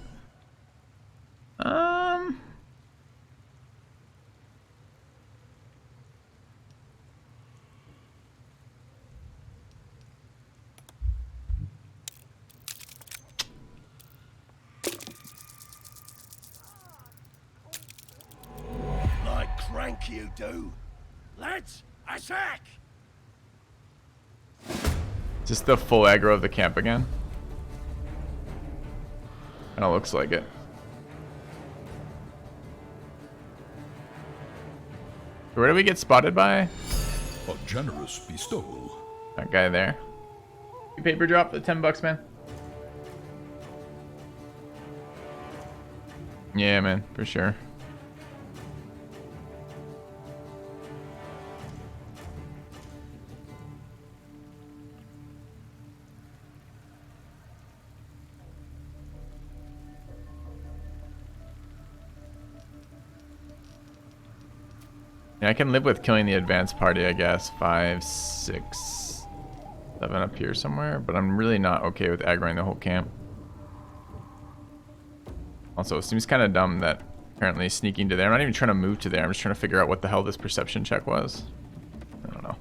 Like crank you do. Lads, attack! Is this the full aggro of the camp again? Kinda looks like it. Where do we get spotted by? A generous bestowal. That guy there. You paper drop the $10, man. Yeah, man, for sure. Yeah, I can live with killing the advanced party, I guess. 5, 6, 7 up here somewhere, but I'm really not okay with aggroing the whole camp. Also, it seems kind of dumb that apparently sneaking to there. I'm not even trying to move to there. I'm just trying to figure out what the hell this perception check was. I don't know.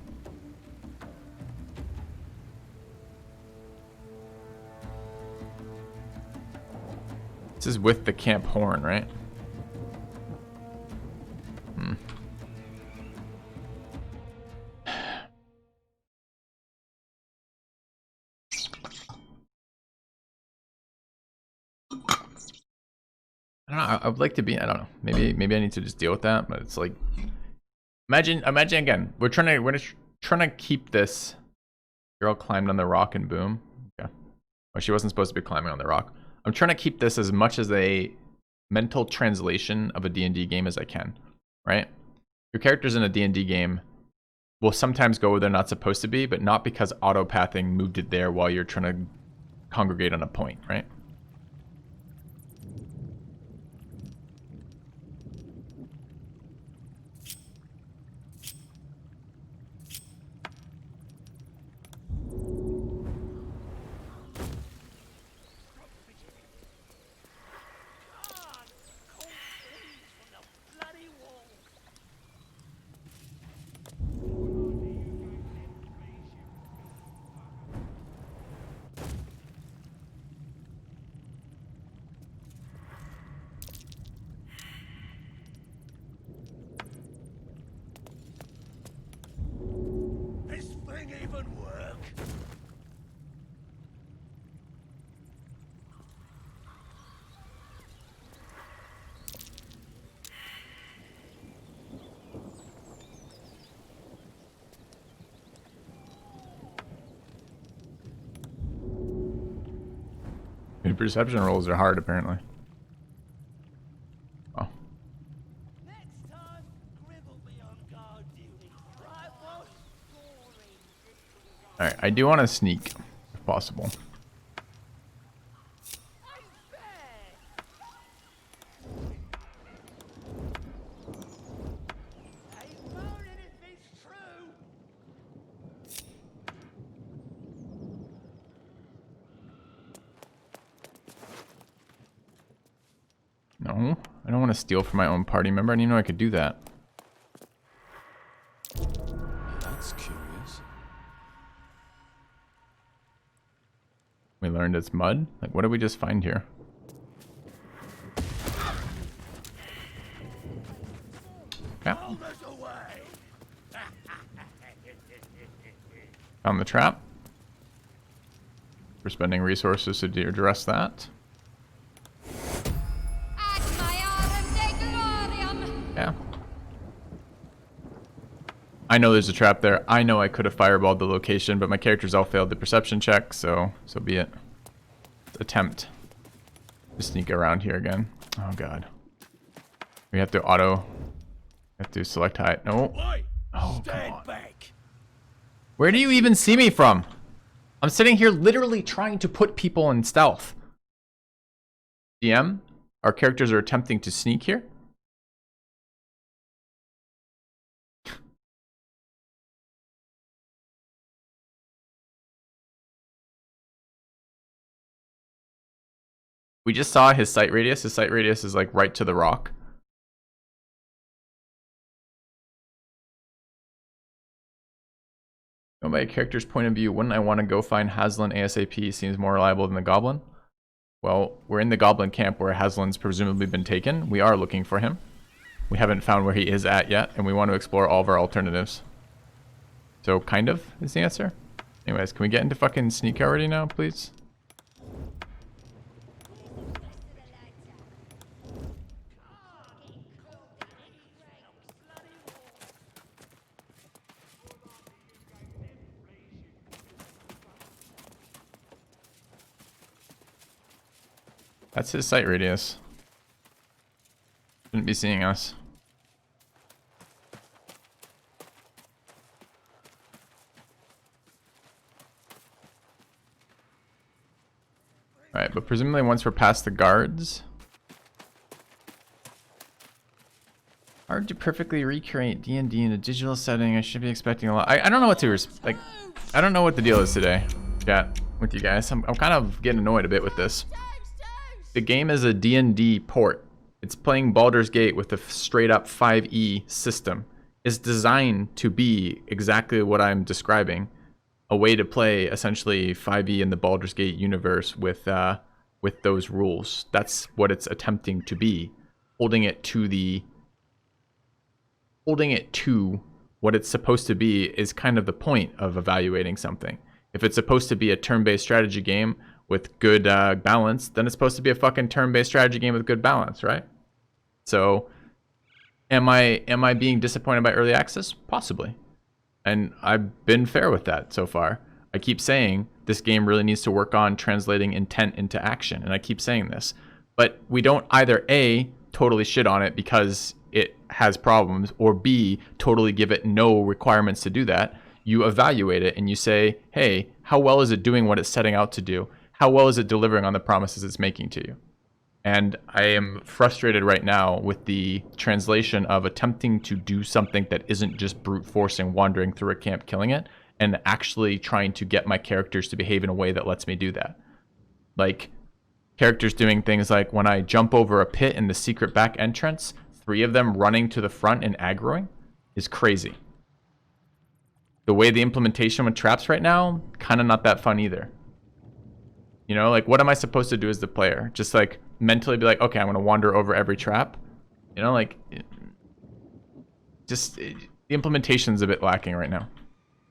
This is with the camp horn, right? I don't know. I would like to be. I don't know. Maybe I need to just deal with that. But it's like, imagine again. We're trying to keep this girl climbed on the rock and boom. Yeah. Oh, she wasn't supposed to be climbing on the rock. I'm trying to keep this as much as a mental translation of a D&D game as I can. Right? Your characters in a D&D game will sometimes go where they're not supposed to be, but not because auto-pathing moved it there while you're trying to congregate on a point. Right? even work. The perception rolls are hard, apparently. Oh. Alright, I do want to sneak, if possible. No, I don't want to steal from my own party member. I didn't know I could do that. That's curious. We learned it's mud? Like, what did we just find here? Yeah. Found the trap. We're spending resources to address that. Yeah. I know there's a trap there. I know I could have fireballed the location, but my characters all failed the perception check, so be it. Let's attempt to sneak around here again. Oh god. We have to select height. No. Oh, come on. Where do you even see me from? I'm sitting here literally trying to put people in stealth. DM, our characters are attempting to sneak here. We just saw his sight radius. His sight radius is like right to the rock. From my character's point of view, wouldn't I want to go find Haslin ASAP? Seems more reliable than the Goblin. Well, we're in the Goblin camp where Haslin's presumably been taken. We are looking for him. We haven't found where he is at yet, and we want to explore all of our alternatives. So, kind of, is the answer. Anyways, can we get into fucking sneak already now, please? That's his sight radius. Shouldn't be seeing us. Alright, but presumably once we're past the guards... Hard to perfectly recreate D&D in a digital setting. I should be expecting a lot. I don't know what to... like, I don't know what the deal is today, chat, with you guys. I'm kind of getting annoyed a bit with this. The game is a D&D port. It's playing Baldur's Gate with a straight up 5e system. It's designed to be exactly what I'm describing. A way to play essentially 5e in the Baldur's Gate universe with those rules. That's what it's attempting to be. Holding it to what it's supposed to be is kind of the point of evaluating something. If it's supposed to be a turn-based strategy game with good balance, then it's supposed to be a fucking turn-based strategy game with good balance, right? So, am I being disappointed by early access? Possibly. And I've been fair with that so far. I keep saying this game really needs to work on translating intent into action, and I keep saying this. But we don't either A, totally shit on it because it has problems, or B, totally give it no requirements to do that. You evaluate it and you say, hey, how well is it doing what it's setting out to do? How well is it delivering on the promises it's making to you? And I am frustrated right now with the translation of attempting to do something that isn't just brute forcing, wandering through a camp, killing it, and actually trying to get my characters to behave in a way that lets me do that. Like, characters doing things like when I jump over a pit in the secret back entrance, 3 of them running to the front and aggroing is crazy. The way the implementation with traps right now, kind of not that fun either. You know, like, what am I supposed to do as the player? Just, like, mentally be like, okay, I'm going to wander over every trap? You know, like, the implementation's a bit lacking right now.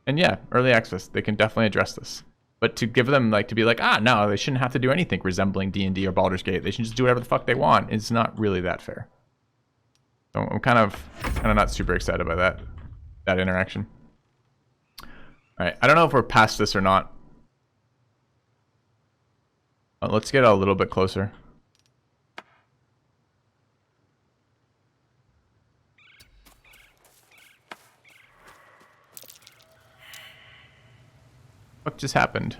And yeah, early access, they can definitely address this. But to give them, like, to be like, ah, no, they shouldn't have to do anything resembling D&D or Baldur's Gate. They should just do whatever the fuck they want. It's not really that fair. So I'm kind of not super excited by that interaction. All right, I don't know if we're past this or not. Let's get a little bit closer. What just happened?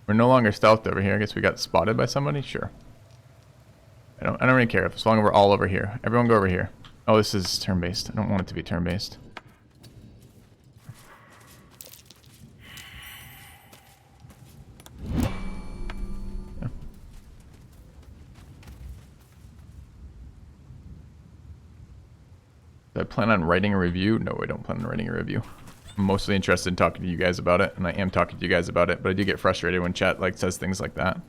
We're no longer stealthed over here. I guess we got spotted by somebody? Sure. I don't really care as long as we're all over here. Everyone go over here. Oh, this is turn-based. I don't want it to be turn-based. Yeah. Do I plan on writing a review? No, I don't plan on writing a review. I'm mostly interested in talking to you guys about it, and I am talking to you guys about it, but I do get frustrated when chat like says things like that.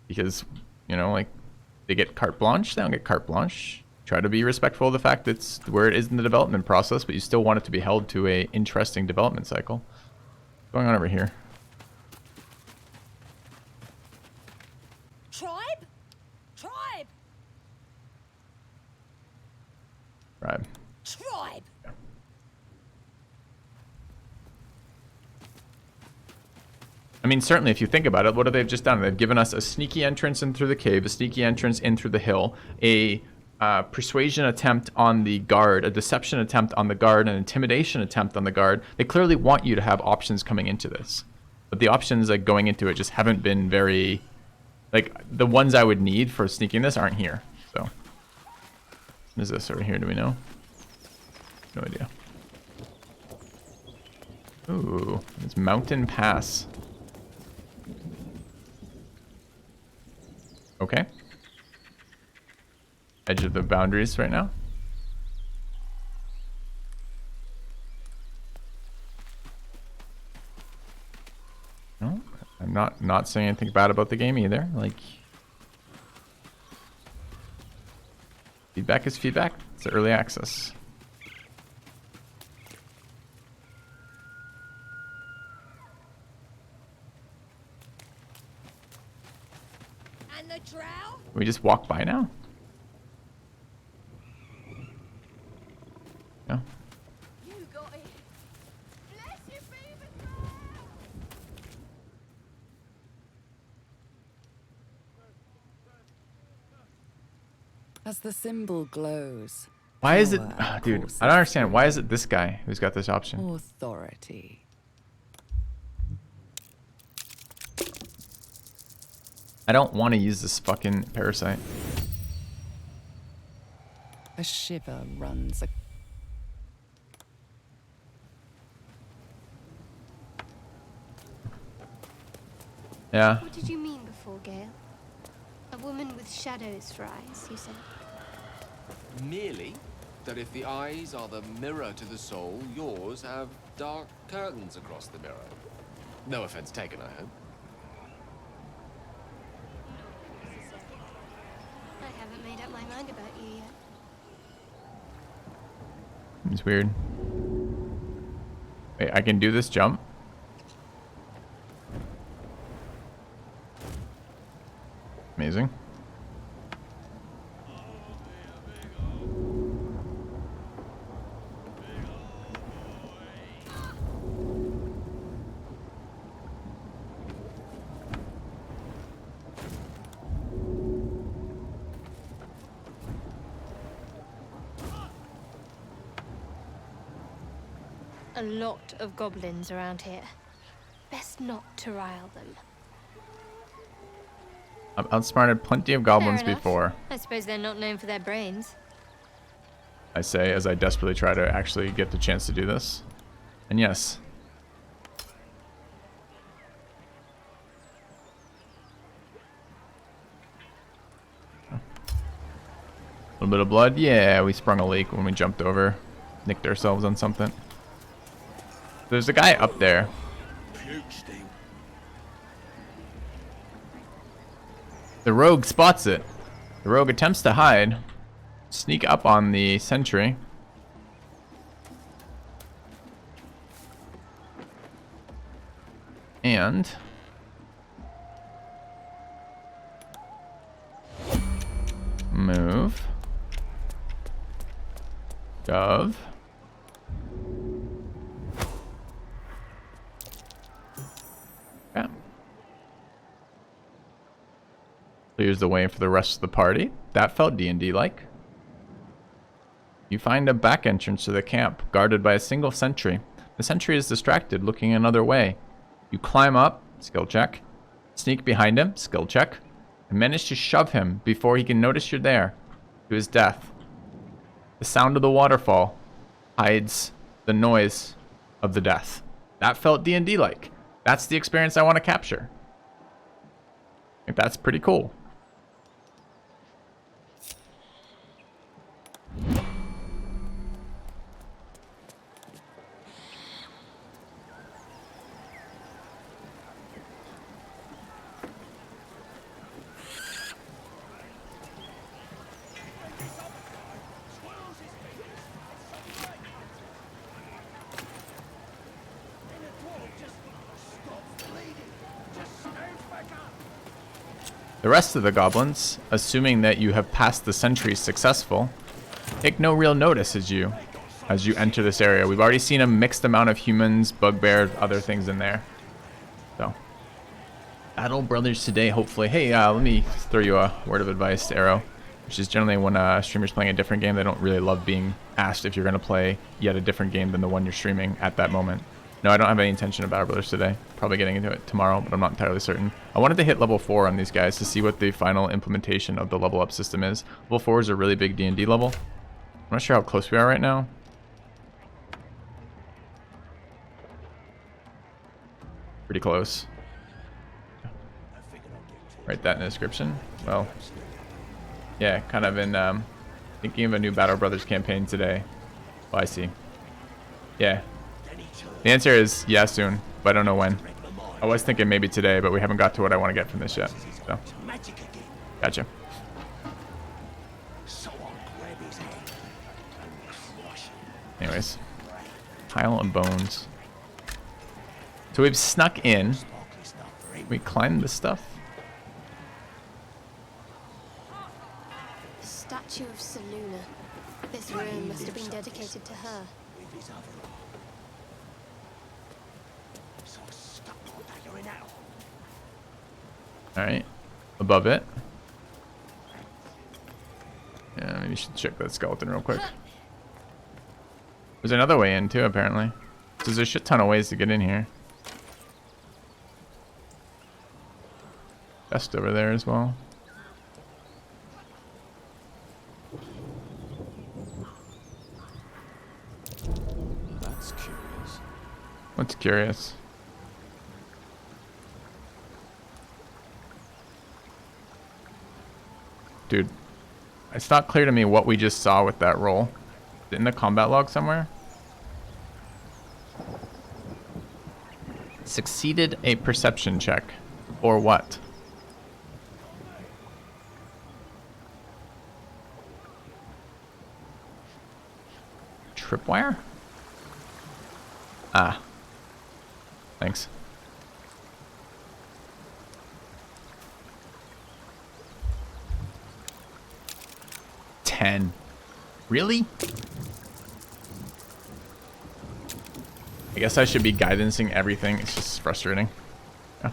Because, you know, like, they get carte blanche, they don't get carte blanche. Try to be respectful of the fact that it's where it is in the development process, but you still want it to be held to a interesting development cycle. What's going on over here? Tribe? Tribe? Right. Tribe? I mean, certainly, if you think about it, what have they just done? They've given us a sneaky entrance in through the cave, a sneaky entrance in through the hill, a persuasion attempt on the guard, a deception attempt on the guard, an intimidation attempt on the guard. They clearly want you to have options coming into this. But the options, like, going into it just haven't been very... Like, the ones I would need for sneaking this aren't here, so... What is this over here? Do we know? No idea. Ooh, it's Mountain Pass. Okay. Edge of the boundaries right now. No, I'm not saying anything bad about the game either. Like, feedback is feedback. It's early access. And the drow? Can we just walk by now? No. You got it. Bless you, baby. As the symbol glows. Why is it... power dude, courses I don't understand. Why is it this guy who's got this option? Authority. I don't want to use this fucking parasite. A shiver runs. Yeah. What did you mean before, Gale? A woman with shadows for eyes, you said. Merely that if the eyes are the mirror to the soul, yours have dark curtains across the mirror. No offense taken, I hope. I haven't made up my mind about you yet. It's weird. Wait, I can do this jump? Amazing. A lot of goblins around here. Best not to rile them. I've outsmarted plenty of goblins Fair enough. before, I suppose they're not known for their brains. I say, as I desperately try to actually get the chance to do this. And yes. A little bit of blood? Yeah, we sprung a leak when we jumped over. Nicked ourselves on something. There's a guy up there. The rogue spots it. The rogue attempts to hide. Sneak up on the sentry. And move. Gov. Okay. Clears the way for the rest of the party. That felt D&D like. You find a back entrance to the camp, guarded by a single sentry. The sentry is distracted, looking another way. You climb up, skill check, sneak behind him, skill check, and manage to shove him before he can notice you're there, to his death. The sound of the waterfall hides the noise of the death. That felt D&D like. That's the experience I want to capture. I think that's pretty cool. The rest of the goblins, assuming that you have passed the sentry successful, take no real notice as you enter this area. We've already seen a mixed amount of humans, bugbear, other things in there. So, Battle Brothers today, hopefully. Hey, let me throw you a word of advice, Arrow, which is generally when a streamer's playing a different game, they don't really love being asked if you're going to play yet a different game than the one you're streaming at that moment. No, I don't have any intention of Battle Brothers today. Probably getting into it tomorrow, but I'm not entirely certain. I wanted to hit level 4 on these guys to see what the final implementation of the level up system is. Level 4 is a really big D&D level. I'm not sure how close we are right now. Pretty close. Write that in the description. Well, yeah, kind of in thinking of a new Battle Brothers campaign today. Oh, I see. Yeah. The answer is yeah, soon, but I don't know when. I was thinking maybe today, but we haven't got to what I want to get from this yet. So, gotcha. Anyways, pile of bones. So we've snuck in. We climbed the stuff. The statue of Seluna. This room must have been dedicated to her. Alright, above it. Yeah, maybe you should check that skeleton real quick. There's another way in too, apparently. So there's a shit ton of ways to get in here. Chest over there as well. That's curious. What's curious? Dude, it's not clear to me what we just saw with that roll. Is it in the combat log somewhere? Succeeded a perception check. Or what? Tripwire? Ah. Thanks. Really? I guess I should be guidancing everything. It's just frustrating. Yeah.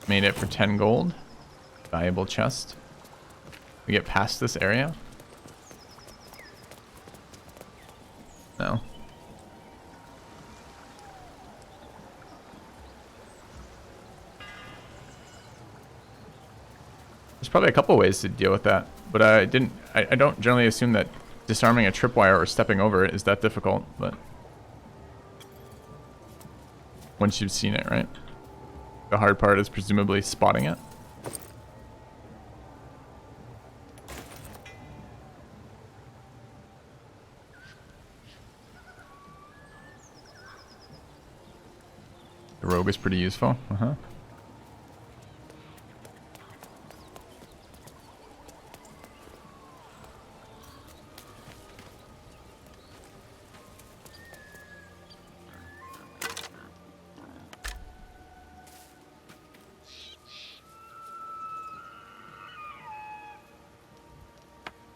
Made it for 10 gold. Valuable chest. We get past this area. No. There's probably a couple ways to deal with that, but I don't generally assume that disarming a tripwire or stepping over it is that difficult, but once you've seen it, right? The hard part is presumably spotting it. The rogue is pretty useful. Uh-huh.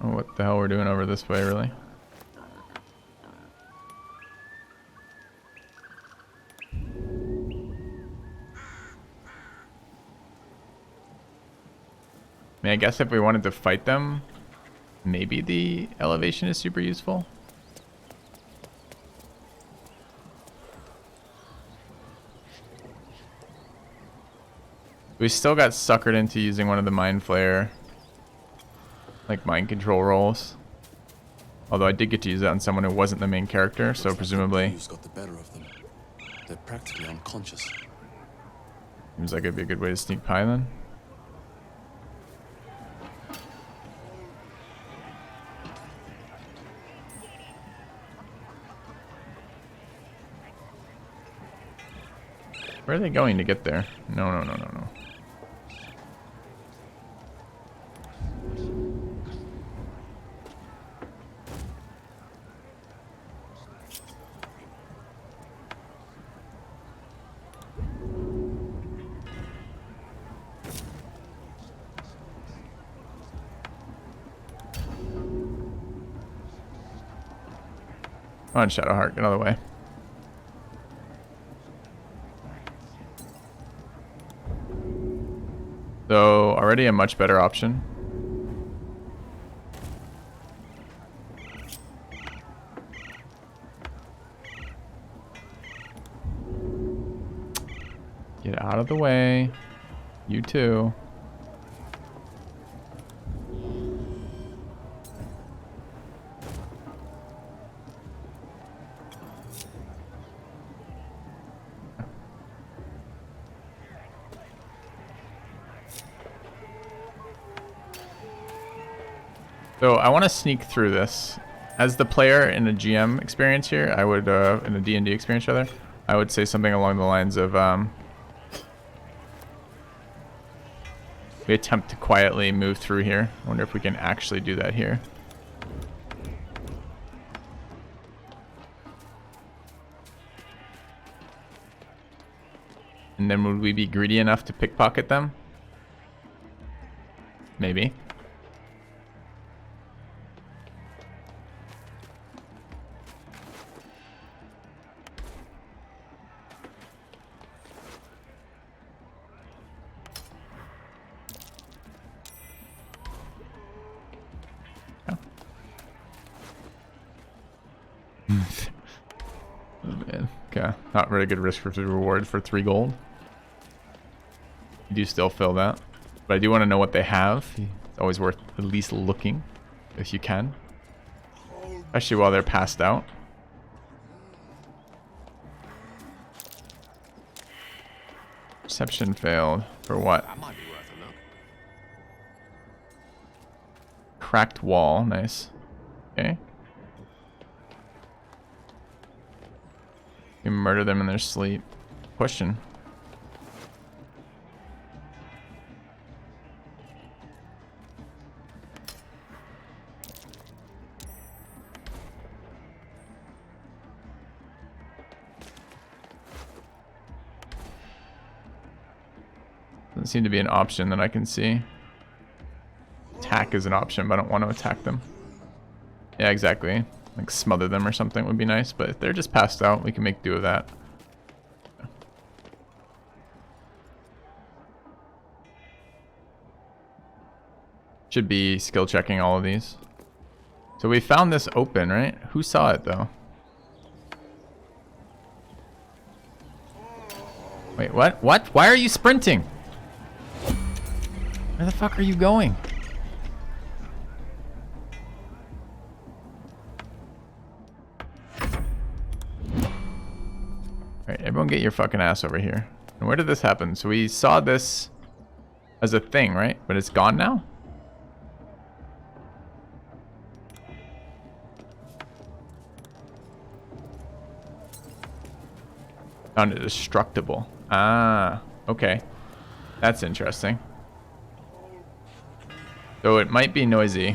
Oh, what the hell we're doing over this way, really? I mean, I guess if we wanted to fight them, maybe the elevation is super useful. We still got suckered into using one of the mind flare, like mind control rolls. Although I did get to use that on someone who wasn't the main character, so presumably. Who's got the better of them? They're practically unconscious. Seems like it'd be a good way to sneak pie then. Where are they going to get there? No, no, no, no, no. Come on, Shadowheart, get out of the way. So, already a much better option. Get out of the way. You too. So I want to sneak through this. As the player in a GM experience here, I would, in a D&D experience rather, I would say something along the lines of, we attempt to quietly move through here. I wonder if we can actually do that here. And then would we be greedy enough to pickpocket them? Maybe. Oh man, okay. Not very good risk for the reward for 3 gold. You do still fill that. But I do want to know what they have. It's always worth at least looking, if you can. Especially while they're passed out. Perception failed. For what? That might be worth a look. Cracked wall. Nice. Okay. You murder them in their sleep. Question. Doesn't seem to be an option that I can see. Attack is an option, but I don't want to attack them. Yeah, exactly. Like smother them or something would be nice, but if they're just passed out, we can make do with that. Should be skill checking all of these. So we found this open, right? Who saw it though? Wait, what? What? Why are you sprinting? Where the fuck are you going? Alright, everyone get your fucking ass over here. And where did this happen? So we saw this as a thing, right? But it's gone now? Found it destructible. Ah, okay. That's interesting. So it might be noisy.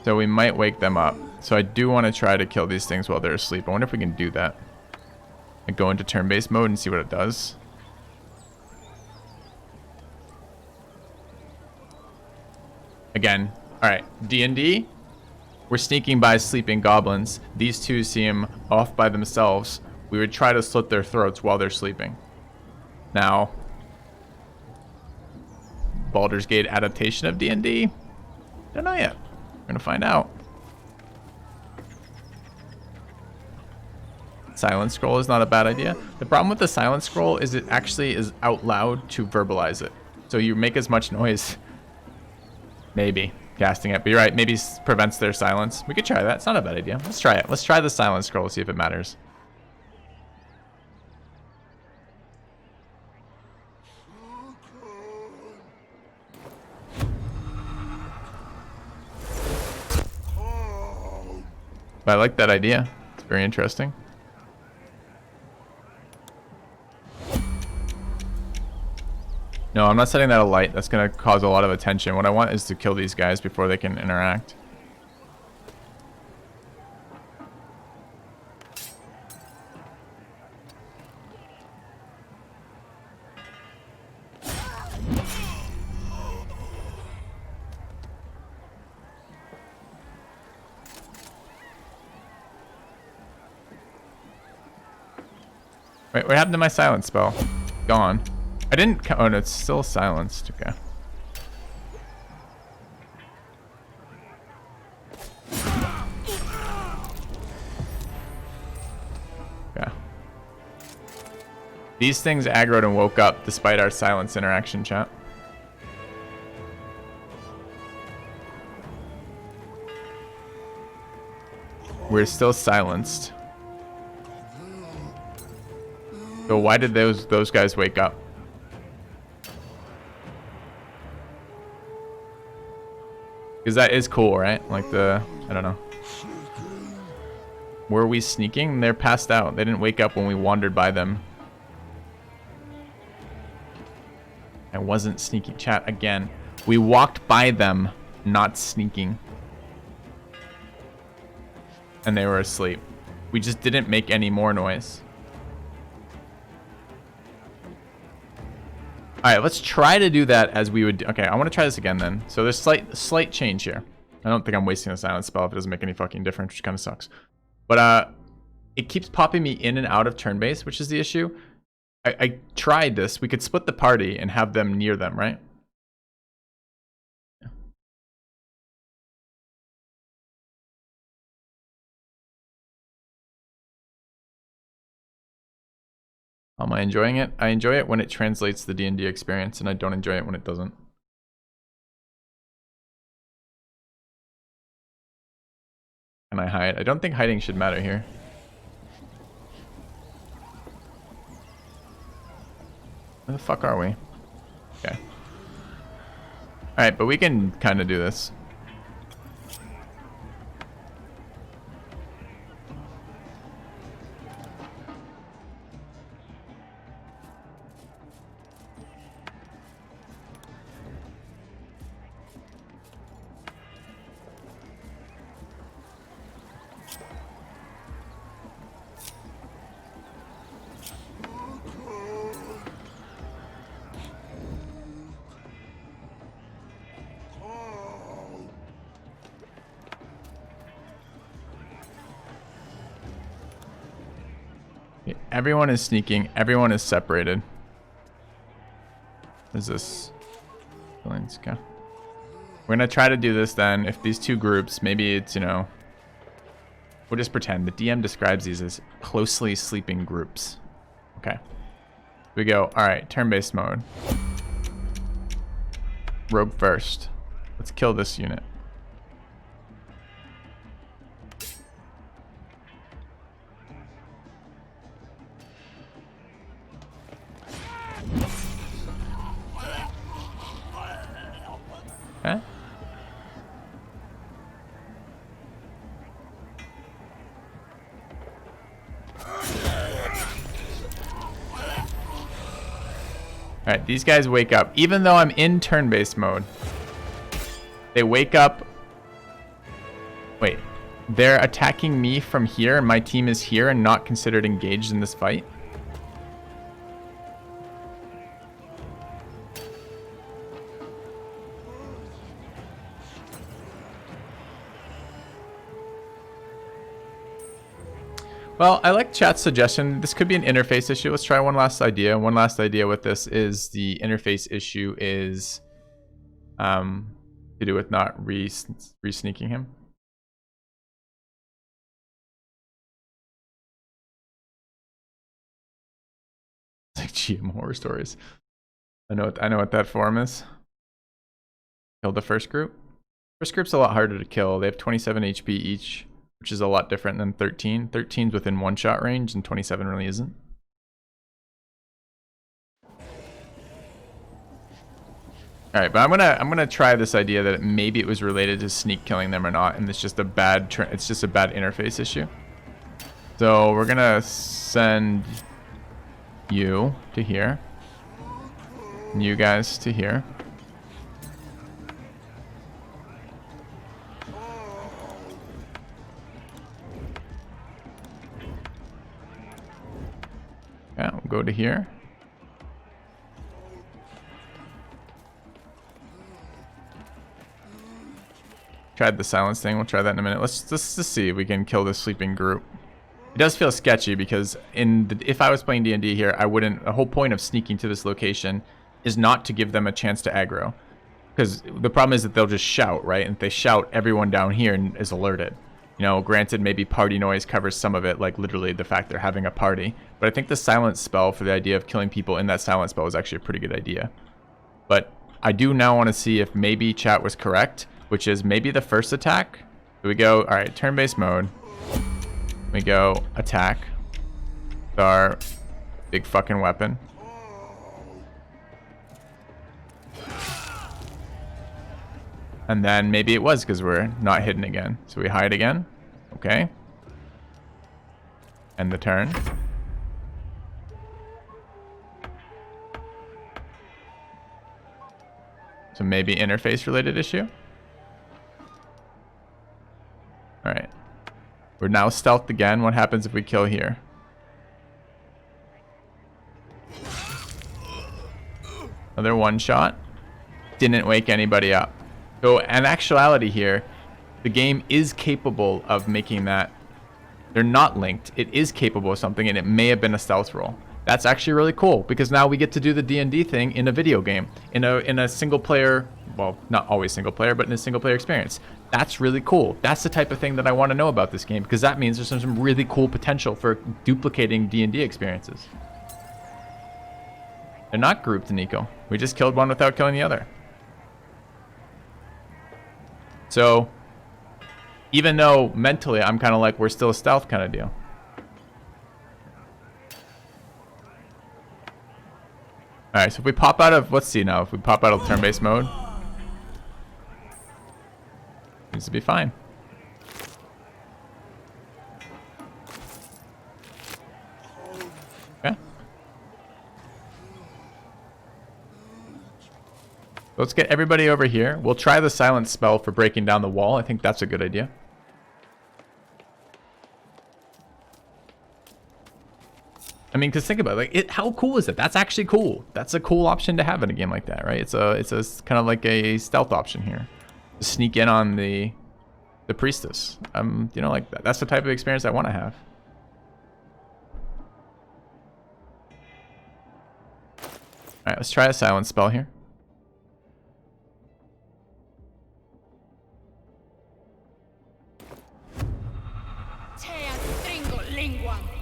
So we might wake them up. So I do want to try to kill these things while they're asleep. I wonder if we can do that. And go into turn-based mode and see what it does. Again. Alright, D&D. We're sneaking by sleeping goblins. These two seem off by themselves. We would try to slit their throats while they're sleeping. Now, Baldur's Gate adaptation of D&D? Don't know yet. We're gonna find out. Silent scroll is not a bad idea. The problem with the silent scroll is it actually is out loud to verbalize it. So you make as much noise, maybe, casting it. But you're right, maybe prevents their silence. We could try that. It's not a bad idea. Let's try it. Let's try the silent scroll, see if it matters. But I like that idea. It's very interesting. No, I'm not setting that alight. That's going to cause a lot of attention. What I want is to kill these guys before they can interact. Wait, what happened to my silence spell? Gone. I didn't. Oh no, it's still silenced. Okay. Yeah. These things aggroed and woke up despite our silence interaction, chat. We're still silenced. So why did those guys wake up? Because that is cool, right? Like I don't know. Were we sneaking? They're passed out. They didn't wake up when we wandered by them. I wasn't sneaking. Chat, again. We walked by them, not sneaking. And they were asleep. We just didn't make any more noise. Alright, let's try to do that as we would... Okay, I want to try this again then. So there's slight change here. I don't think I'm wasting a silence spell if it doesn't make any fucking difference, which kind of sucks. But it keeps popping me in and out of turn-based, which is the issue. I tried this. We could split the party and have them near them, right? Yeah. Am I enjoying it? I enjoy it when it translates the D&D experience, and I don't enjoy it when it doesn't. Can I hide? I don't think hiding should matter here. Where the fuck are we? Okay. Alright, but we can kind of do this. Everyone is sneaking. Everyone is separated. What is this? Okay. We're gonna try to do this then. If these two groups, maybe it's, you know, we'll just pretend. The DM describes these as closely sleeping groups. Okay. We go. All right. Turn-based mode. Rogue first. Let's kill this unit. Okay. Alright, these guys wake up. Even though I'm in turn-based mode, they wake up. Wait, they're attacking me from here and my team is here and not considered engaged in this fight? Well, I like chat's suggestion. This could be an interface issue. Let's try one last idea. One last idea with this is the interface issue is to do with not re-sneaking him. It's like GM horror stories. I know what that form is. Kill the first group. First group's a lot harder to kill. They have 27 HP each, which is a lot different than 13. 13's within one shot range and 27 really isn't. All right, but I'm gonna try this idea that maybe it was related to sneak killing them or not, and it's just a bad interface issue. So we're gonna send you to here, and you guys to here. Yeah, we'll go to here. Tried the silence thing. We'll try that in a minute. Let's just see if we can kill this sleeping group. It does feel sketchy because if I was playing D&D here, I wouldn't. The whole point of sneaking to this location is not to give them a chance to aggro, because the problem is that they'll just shout, right? And if they shout, everyone down here is alerted. You know, granted, maybe party noise covers some of it, like literally the fact they're having a party. But I think the silence spell for the idea of killing people in that silence spell is actually a pretty good idea. But I do now want to see if maybe chat was correct, which is maybe the first attack. So we go, all right, turn-based mode. We go attack with our big fucking weapon. And then maybe it was because we're not hidden again. So we hide again. Okay. End the turn. So maybe interface related issue. Alright. We're now stealthed again. What happens if we kill here? Another one shot. Didn't wake anybody up. So in actuality here, the game is capable of making that. They're not linked. It is capable of something, and it may have been a stealth roll. That's actually really cool, because now we get to do the D&D thing in a video game. In a single player, well, not always single player, but in a single player experience. That's really cool. That's the type of thing that I want to know about this game, because that means there's some really cool potential for duplicating D&D experiences. They're not grouped, Nico. We just killed one without killing the other. So, even though mentally I'm kind of like, we're still a stealth kind of deal. Alright, so if we pop out of, let's see now, if we pop out of turn-based mode, needs to be fine. Okay. Let's get everybody over here. We'll try the silence spell for breaking down the wall. I think that's a good idea. I mean, because think about it, like, how cool is it? That's actually cool. That's a cool option to have in a game like that, right? It's a kind of like a stealth option here. To sneak in on the priestess. You know, like that's the type of experience I want to have. All right, let's try a silence spell here.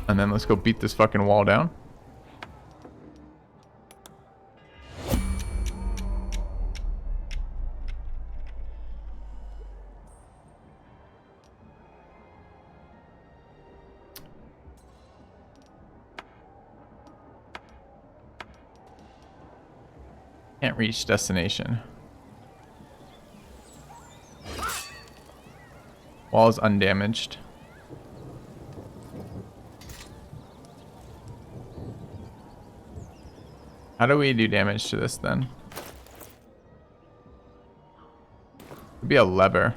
And then let's go beat this fucking wall down. Can't reach destination. Wall is undamaged. How do we do damage to this then? Could be a lever.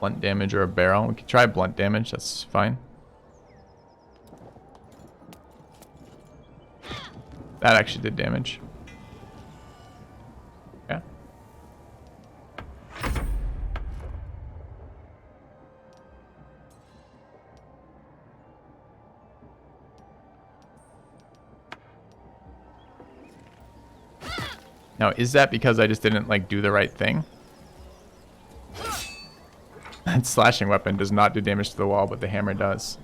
Blunt damage or a barrel. We could try blunt damage, that's fine. That actually did damage. Yeah. Now, is that because I just didn't like do the right thing? That slashing weapon does not do damage to the wall, but the hammer does.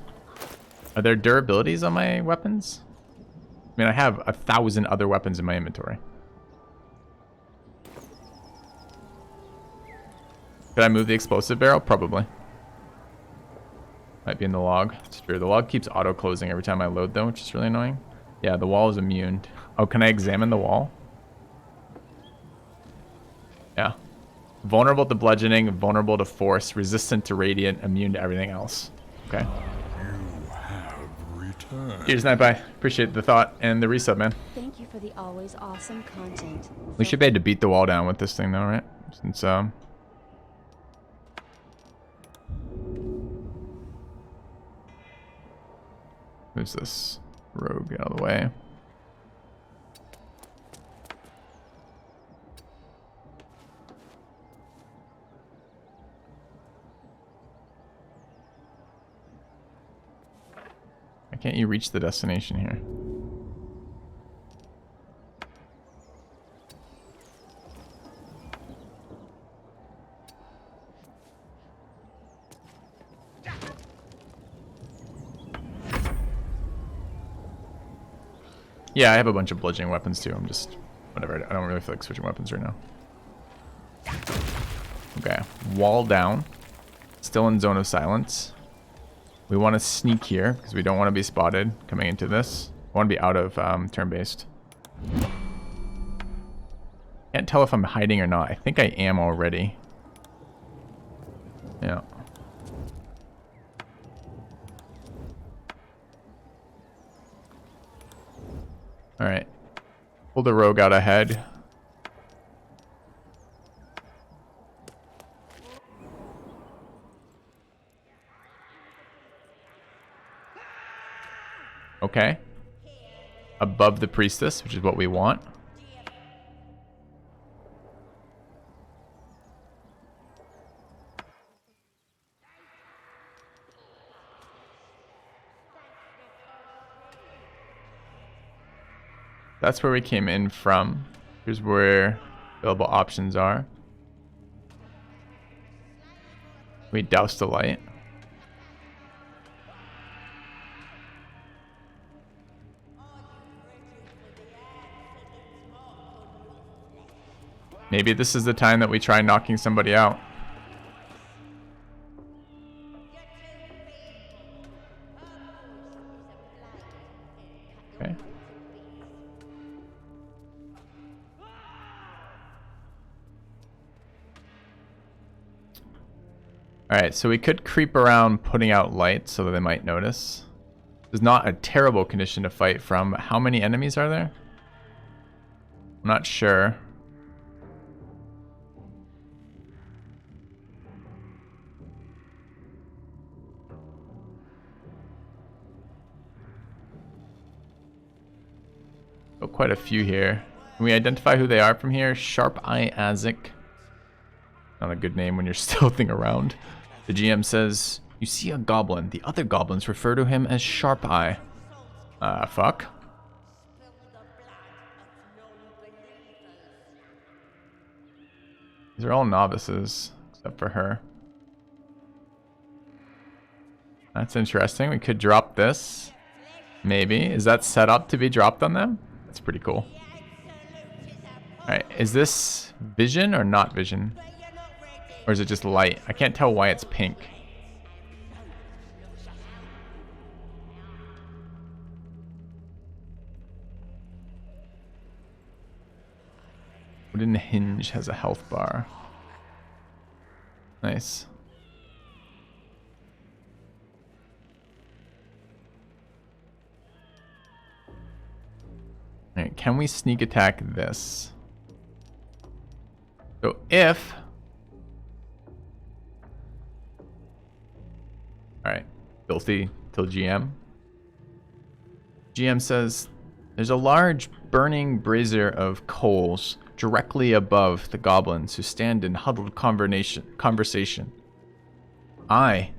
Are there durabilities on my weapons? I mean, I have 1,000 other weapons in my inventory. Could I move the explosive barrel? Probably. Might be in the log. It's true. The log keeps auto-closing every time I load, though, which is really annoying. Yeah, the wall is immune. Oh, can I examine the wall? Yeah. Vulnerable to bludgeoning, vulnerable to force, resistant to radiant, immune to everything else. Okay. You have returned. Cheers, Nightbye. Appreciate the thought and the resub, man. Thank you for the always awesome content. We should be able to beat the wall down with this thing, though, right? Since, who's this? Rogue, get out of the way. Why can't you reach the destination here? Yeah, I have a bunch of bludgeoning weapons too. I'm just, whatever. I don't really feel like switching weapons right now. Okay, wall down. Still in zone of silence. We want to sneak here because we don't want to be spotted coming into this. We want to be out of turn-based. Can't tell if I'm hiding or not. I think I am already. Yeah. Alright. Pull the rogue out ahead. Okay. Above the priestess, which is what we want. That's where we came in from. Here's where available options are. We douse the light. Maybe this is the time that we try knocking somebody out. Okay. Alright, so we could creep around putting out lights so that they might notice. It's not a terrible condition to fight from. How many enemies are there? I'm not sure. Oh, quite a few here. Can we identify who they are from here? Sharp Eye Azek. Not a good name when you're stealthing around. The GM says, you see a goblin. The other goblins refer to him as Sharp Eye. Fuck. These are all novices, except for her. That's interesting. We could drop this. Maybe. Is that set up to be dropped on them? That's pretty cool. Alright, is this vision or not vision? Or is it just light? I can't tell why it's pink. Wooden hinge has a health bar. Nice. can we sneak attack this? So if... Alright, filthy till GM. GM says, there's a large burning brazier of coals directly above the goblins who stand in huddled conversation. I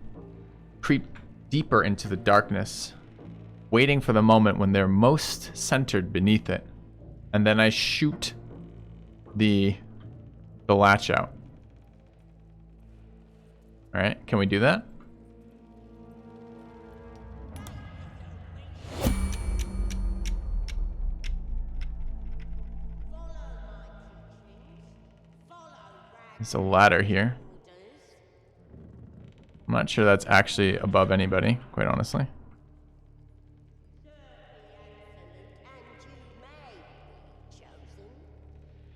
creep deeper into the darkness, waiting for the moment when they're most centered beneath it, and then I shoot the latch out. Alright, can we do that? There's a ladder here. I'm not sure that's actually above anybody, quite honestly.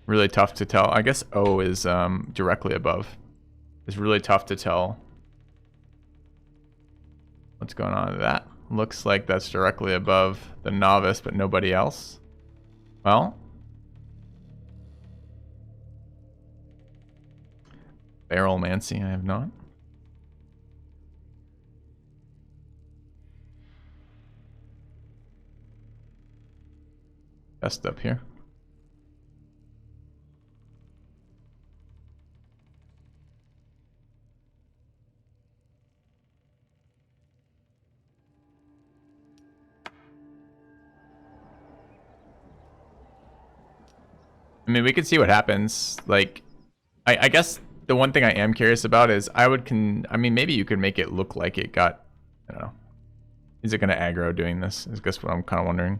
Really tough to tell. I guess O is directly above. It's really tough to tell what's going on. That looks like that's directly above the novice, but nobody else. Well, Barrelmancy, I have not. Best up here. I mean, we could see what happens. Like, I guess the one thing I am curious about is I mean, maybe you could make it look like it got, I don't know. Is it going to aggro doing this? I guess what I'm kind of wondering.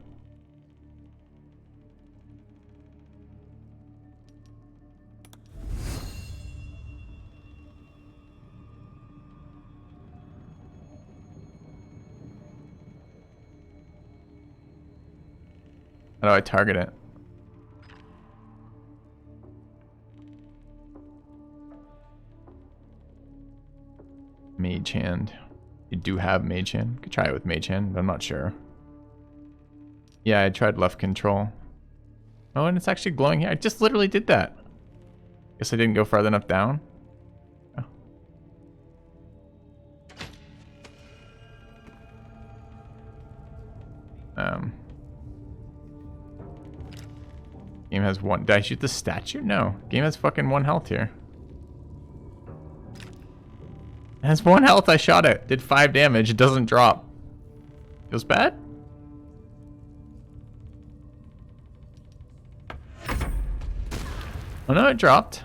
How do I target it? Mage Hand. You do have Mage Hand. Could try it with Mage Hand, but I'm not sure. Yeah, I tried left control. Oh, and it's actually glowing here. I just literally did that. Guess I didn't go far enough down. Oh. Game has one. Did I shoot the statue? No. Game has fucking 1 health here. It has 1 health. I shot it. Did 5 damage. It doesn't drop. Feels bad? Oh no, it dropped.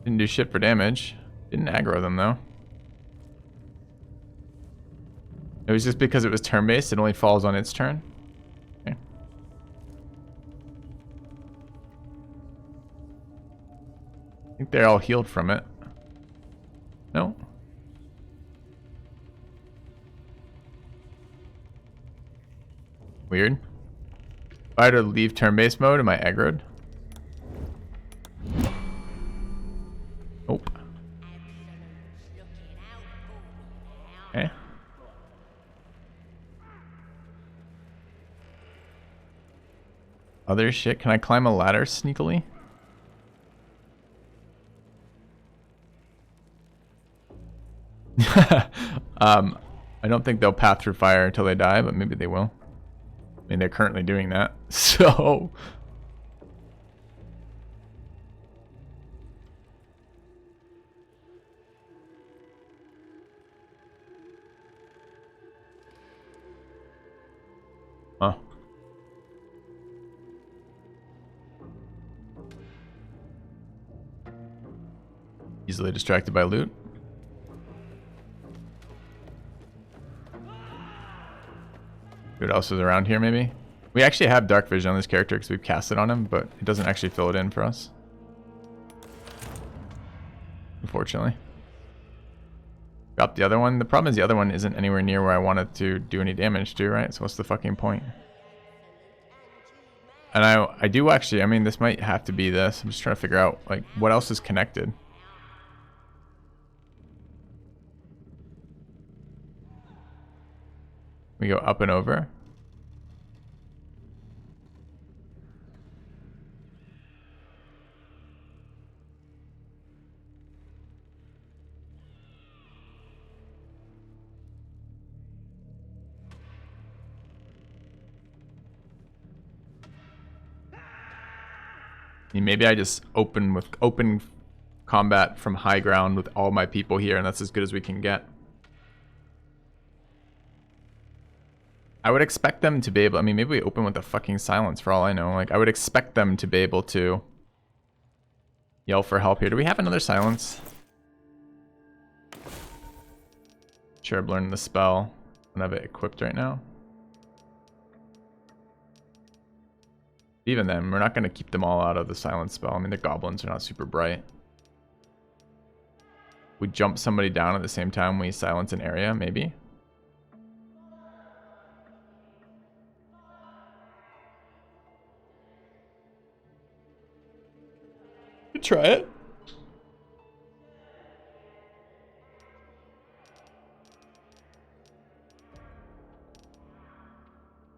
Didn't do shit for damage. Didn't aggro them though. It was just because it was turn-based. It only falls on its turn. Okay. I think they're all healed from it. No. Weird. If I had to leave turn-based mode, am I aggroed? Nope. Okay. Other shit. Can I climb a ladder sneakily? I don't think they'll path through fire until they die, but maybe they will. I mean, they're currently doing that, so... Huh. Easily distracted by loot. What else is around here, maybe? We actually have dark vision on this character because we've cast it on him, but it doesn't actually fill it in for us. Unfortunately. Got the other one. The problem is the other one isn't anywhere near where I wanted to do any damage to, right? So what's the fucking point? And I do actually, I mean, this might have to be this. I'm just trying to figure out, like, what else is connected. We go up and over. mean, maybe I just open combat from high ground with all my people here, and that's as good as we can get. I would expect them to be able, I mean, maybe we open with a fucking silence for all I know. Like, I would expect them to be able to yell for help here. Do we have another silence? Sure, I've learned the spell. I don't have it equipped right now. Even then, we're not going to keep them all out of the silence spell. I mean, the goblins are not super bright. We jump somebody down at the same time we silence an area, maybe. Could try it.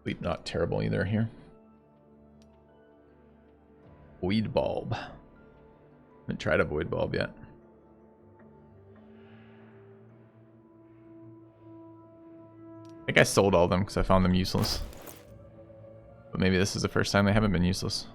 Sleep not terrible either here. Void bulb. Haven't tried a void bulb yet. I think I sold all of them because I found them useless. But maybe this is the first time they haven't been useless.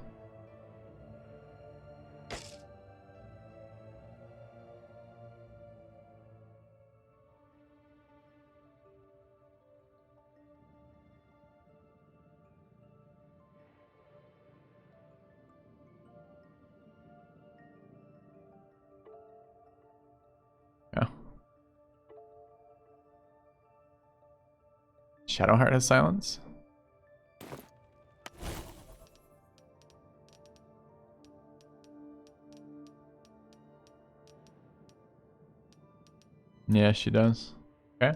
Shadowheart has silence. Yeah, she does. Okay.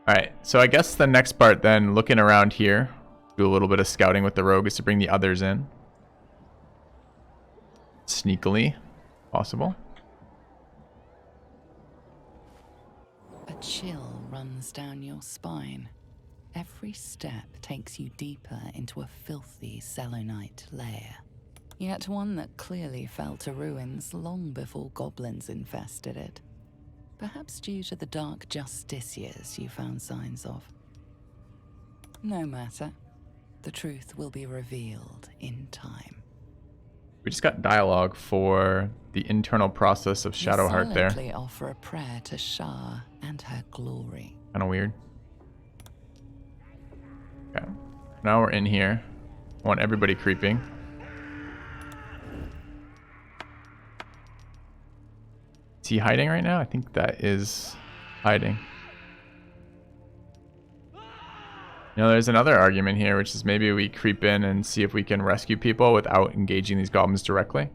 Alright, so I guess the next part then, looking around here, do a little bit of scouting with the rogue, is to bring the others in. Sneakily possible. A chill runs down your spine. Every step takes you deeper into a filthy Selonite lair. Yet one that clearly fell to ruins long before goblins infested it. Perhaps due to the dark justiciars you found signs of. No matter. The truth will be revealed in time. We just got dialogue for the internal process of Shadowheart there. Silently offer a prayer to Shah and her glory. Kind of weird. Okay. Now we're in here. I want everybody creeping. Is he hiding right now? I think that is hiding. You know, there's another argument here, which is maybe we creep in and see if we can rescue people without engaging these goblins directly.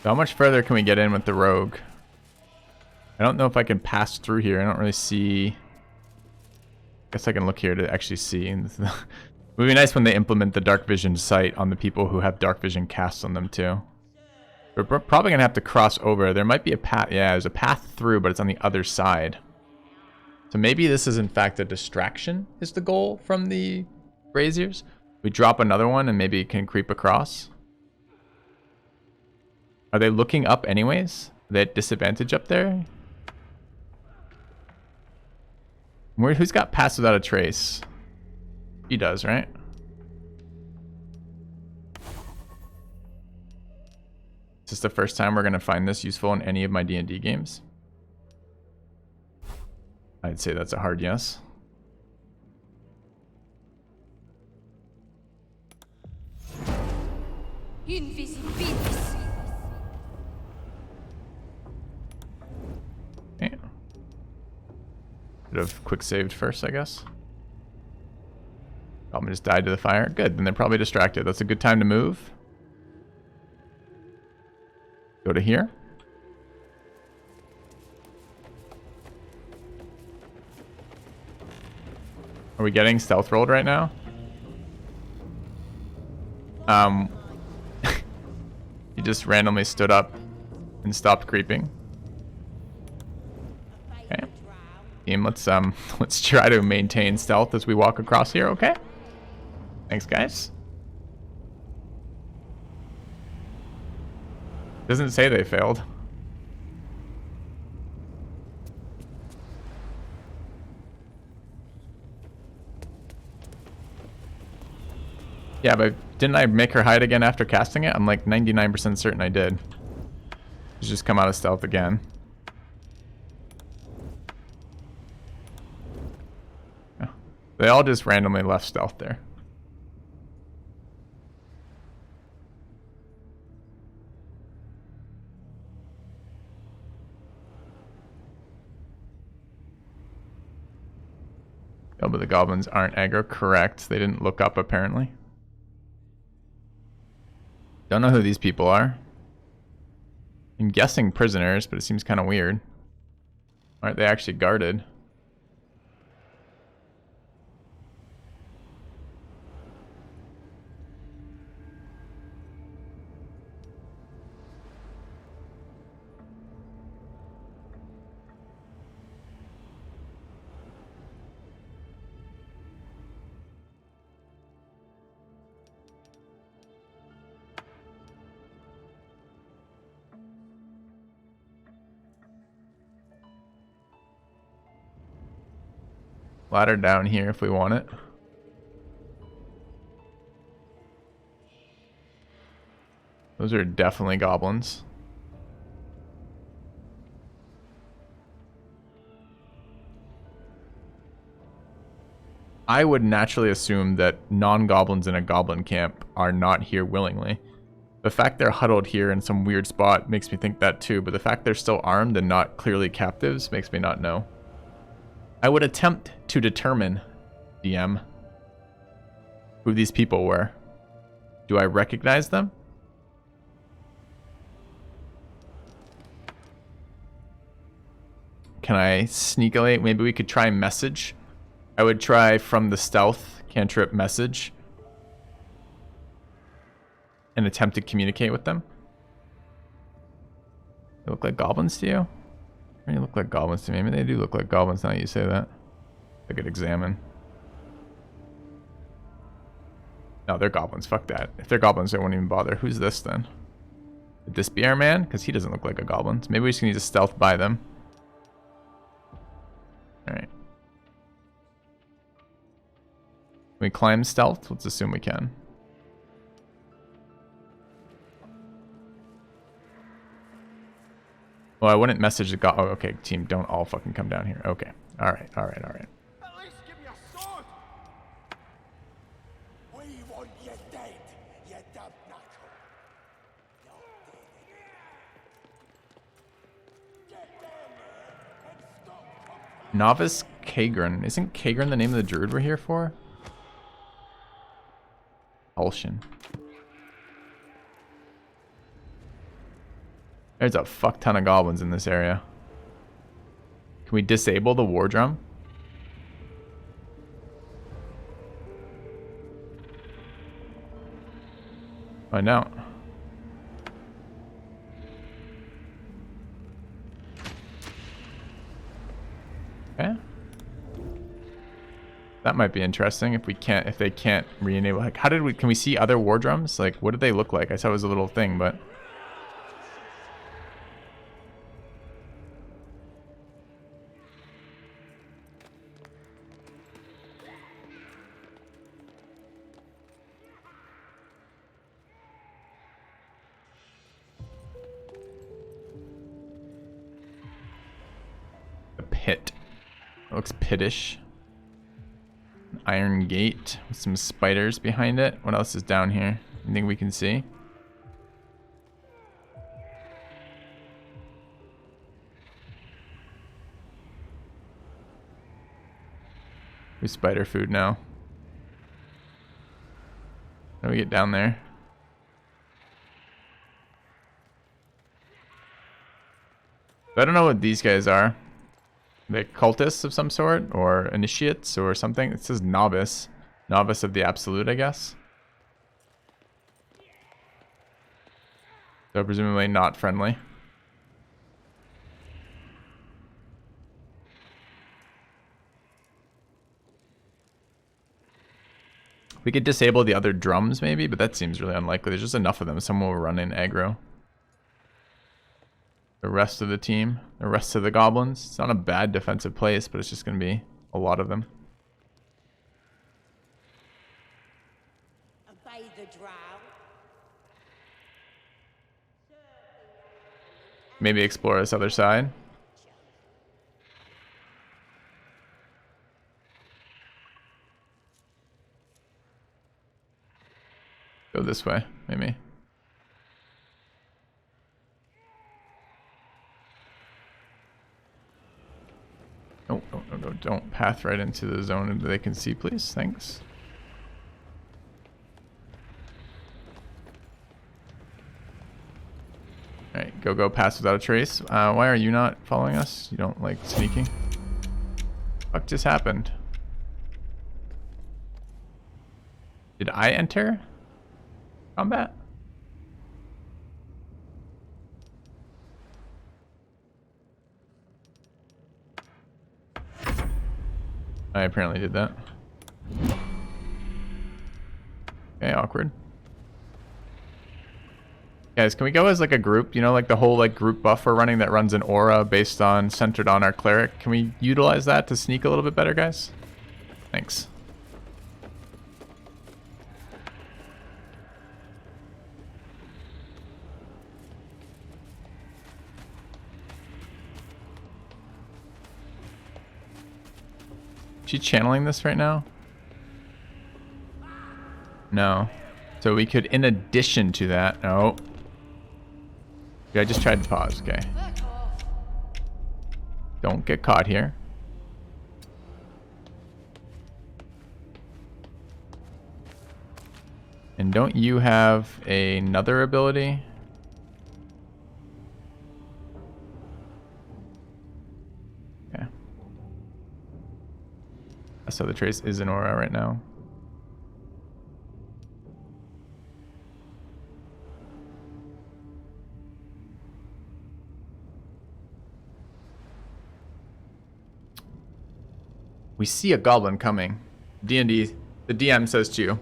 So how much further can we get in with the rogue? I don't know if I can pass through here. I don't really see... I guess I can look here to actually see. It would be nice when they implement the dark vision sight on the people who have dark vision cast on them too. We're probably going to have to cross over. There might be a path. Yeah, there's a path through, but it's on the other side. So maybe this is in fact a distraction is the goal from the braziers. We drop another one and maybe it can creep across. Are they looking up anyways? Are they at disadvantage up there? Who's got pass without a trace? He does, right? Is this the first time we're going to find this useful in any of my D&D games? I'd say that's a hard yes. Invisibility. Okay. Should have quick saved first, I guess. Goblin just died to the fire. Good, then they're probably distracted. That's a good time to move. Go to here. Are we getting stealth rolled right now? He just randomly stood up and stopped creeping. Okay. Team, let's try to maintain stealth as we walk across here, okay? Thanks, guys. Doesn't say they failed. Yeah, but didn't I make her hide again after casting it? I'm like 99% certain I did. She's just come out of stealth again. Yeah. They all just randomly left stealth there. Oh, but the goblins aren't aggro. Correct. They didn't look up, apparently. Don't know who these people are. I'm guessing prisoners, but it seems kind of weird. Aren't they actually guarded? Ladder down here if we want it. Those are definitely goblins. I would naturally assume that non-goblins in a goblin camp are not here willingly. The fact they're huddled here in some weird spot makes me think that too, but the fact they're still armed and not clearly captives makes me not know. I would attempt to determine, DM, who these people were. Do I recognize them? Can I sneakily? Maybe we could try message. I would try from the stealth cantrip message and attempt to communicate with them. They look like goblins to you? They look like goblins to me. I mean, they do look like goblins now that you say that. I could examine. No, they're goblins. Fuck that. If they're goblins, I won't even bother. Who's this then? Would this be our man? Because he doesn't look like a goblin. So maybe we just need to stealth by them. Alright. Can we climb stealth? Let's assume we can. Well, I wouldn't message the oh, okay, team, don't all fucking come down here. Okay. Alright, alright, alright. At least give me a sword! We want you dead, you dumb knuckle. Novice Kagrin. Isn't Kagrin the name of the druid we're here for? Ulshin. There's a fuck ton of goblins in this area. Can we disable the war drum? Find out. Okay. That might be interesting if they can't re-enable. Like, can we see other war drums? Like, what did they look like? I saw it was a little thing, but. Pit. It looks pittish. An iron gate with some spiders behind it. What else is down here? Anything we can see? We spider food now. How do we get down there? I don't know what these guys are. The cultists of some sort, or initiates, or something. It says novice. Novice of the absolute, I guess. So presumably not friendly. We could disable the other drums maybe, but that seems really unlikely. There's just enough of them. Someone will run in aggro. the rest of the team, the rest of the goblins. It's not a bad defensive place, but it's just going to be a lot of them. Obey the drow. Maybe explore this other side. Go this way, maybe. No, don't path right into the zone that they can see, please. Thanks. Alright, go pass without a trace. Why are you not following us? You don't like sneaking? What just happened? Did I enter combat? I apparently did that. Okay, awkward. Guys, can we go as like a group? You know, like the whole like group buff we're running that runs an aura based on centered on our cleric. Can we utilize that to sneak a little bit better, guys? Thanks. Is she channeling this right now? No. So we could, in addition to that, no. Yeah, I just tried to pause, okay. Don't get caught here. And don't you have another ability? Yeah. So the trace is an aura right now. We see a goblin coming. D&D, the DM says to you.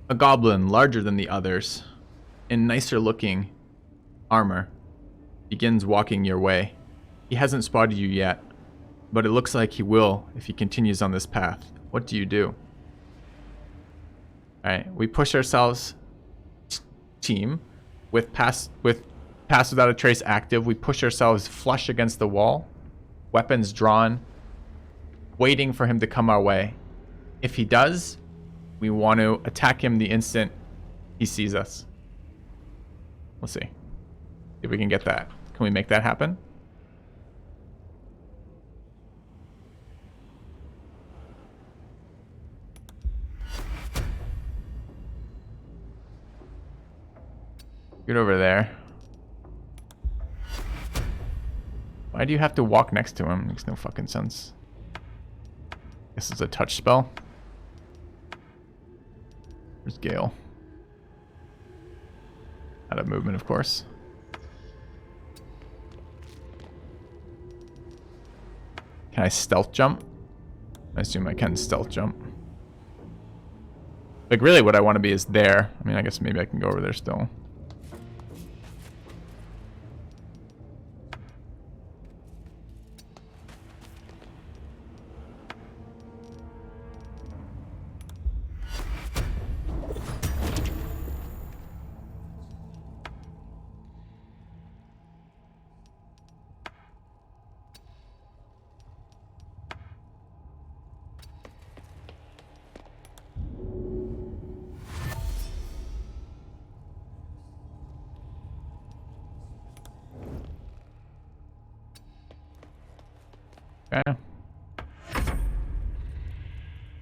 A goblin larger than the others, in nicer looking armor, begins walking your way. He hasn't spotted you yet, but it looks like he will if he continues on this path. What do you do? Alright, we push ourselves, team, with pass without a trace active. We push ourselves flush against the wall, weapons drawn, waiting for him to come our way. If he does, we want to attack him the instant he sees us. We'll see if we can get that. Can we make that happen? Get over there. Why do you have to walk next to him? Makes no fucking sense. This is a touch spell. Where's Gale? Out of movement, of course. Can I stealth jump? I assume I can stealth jump. Like, really what I want to be is there. I mean, I guess maybe I can go over there still. Okay.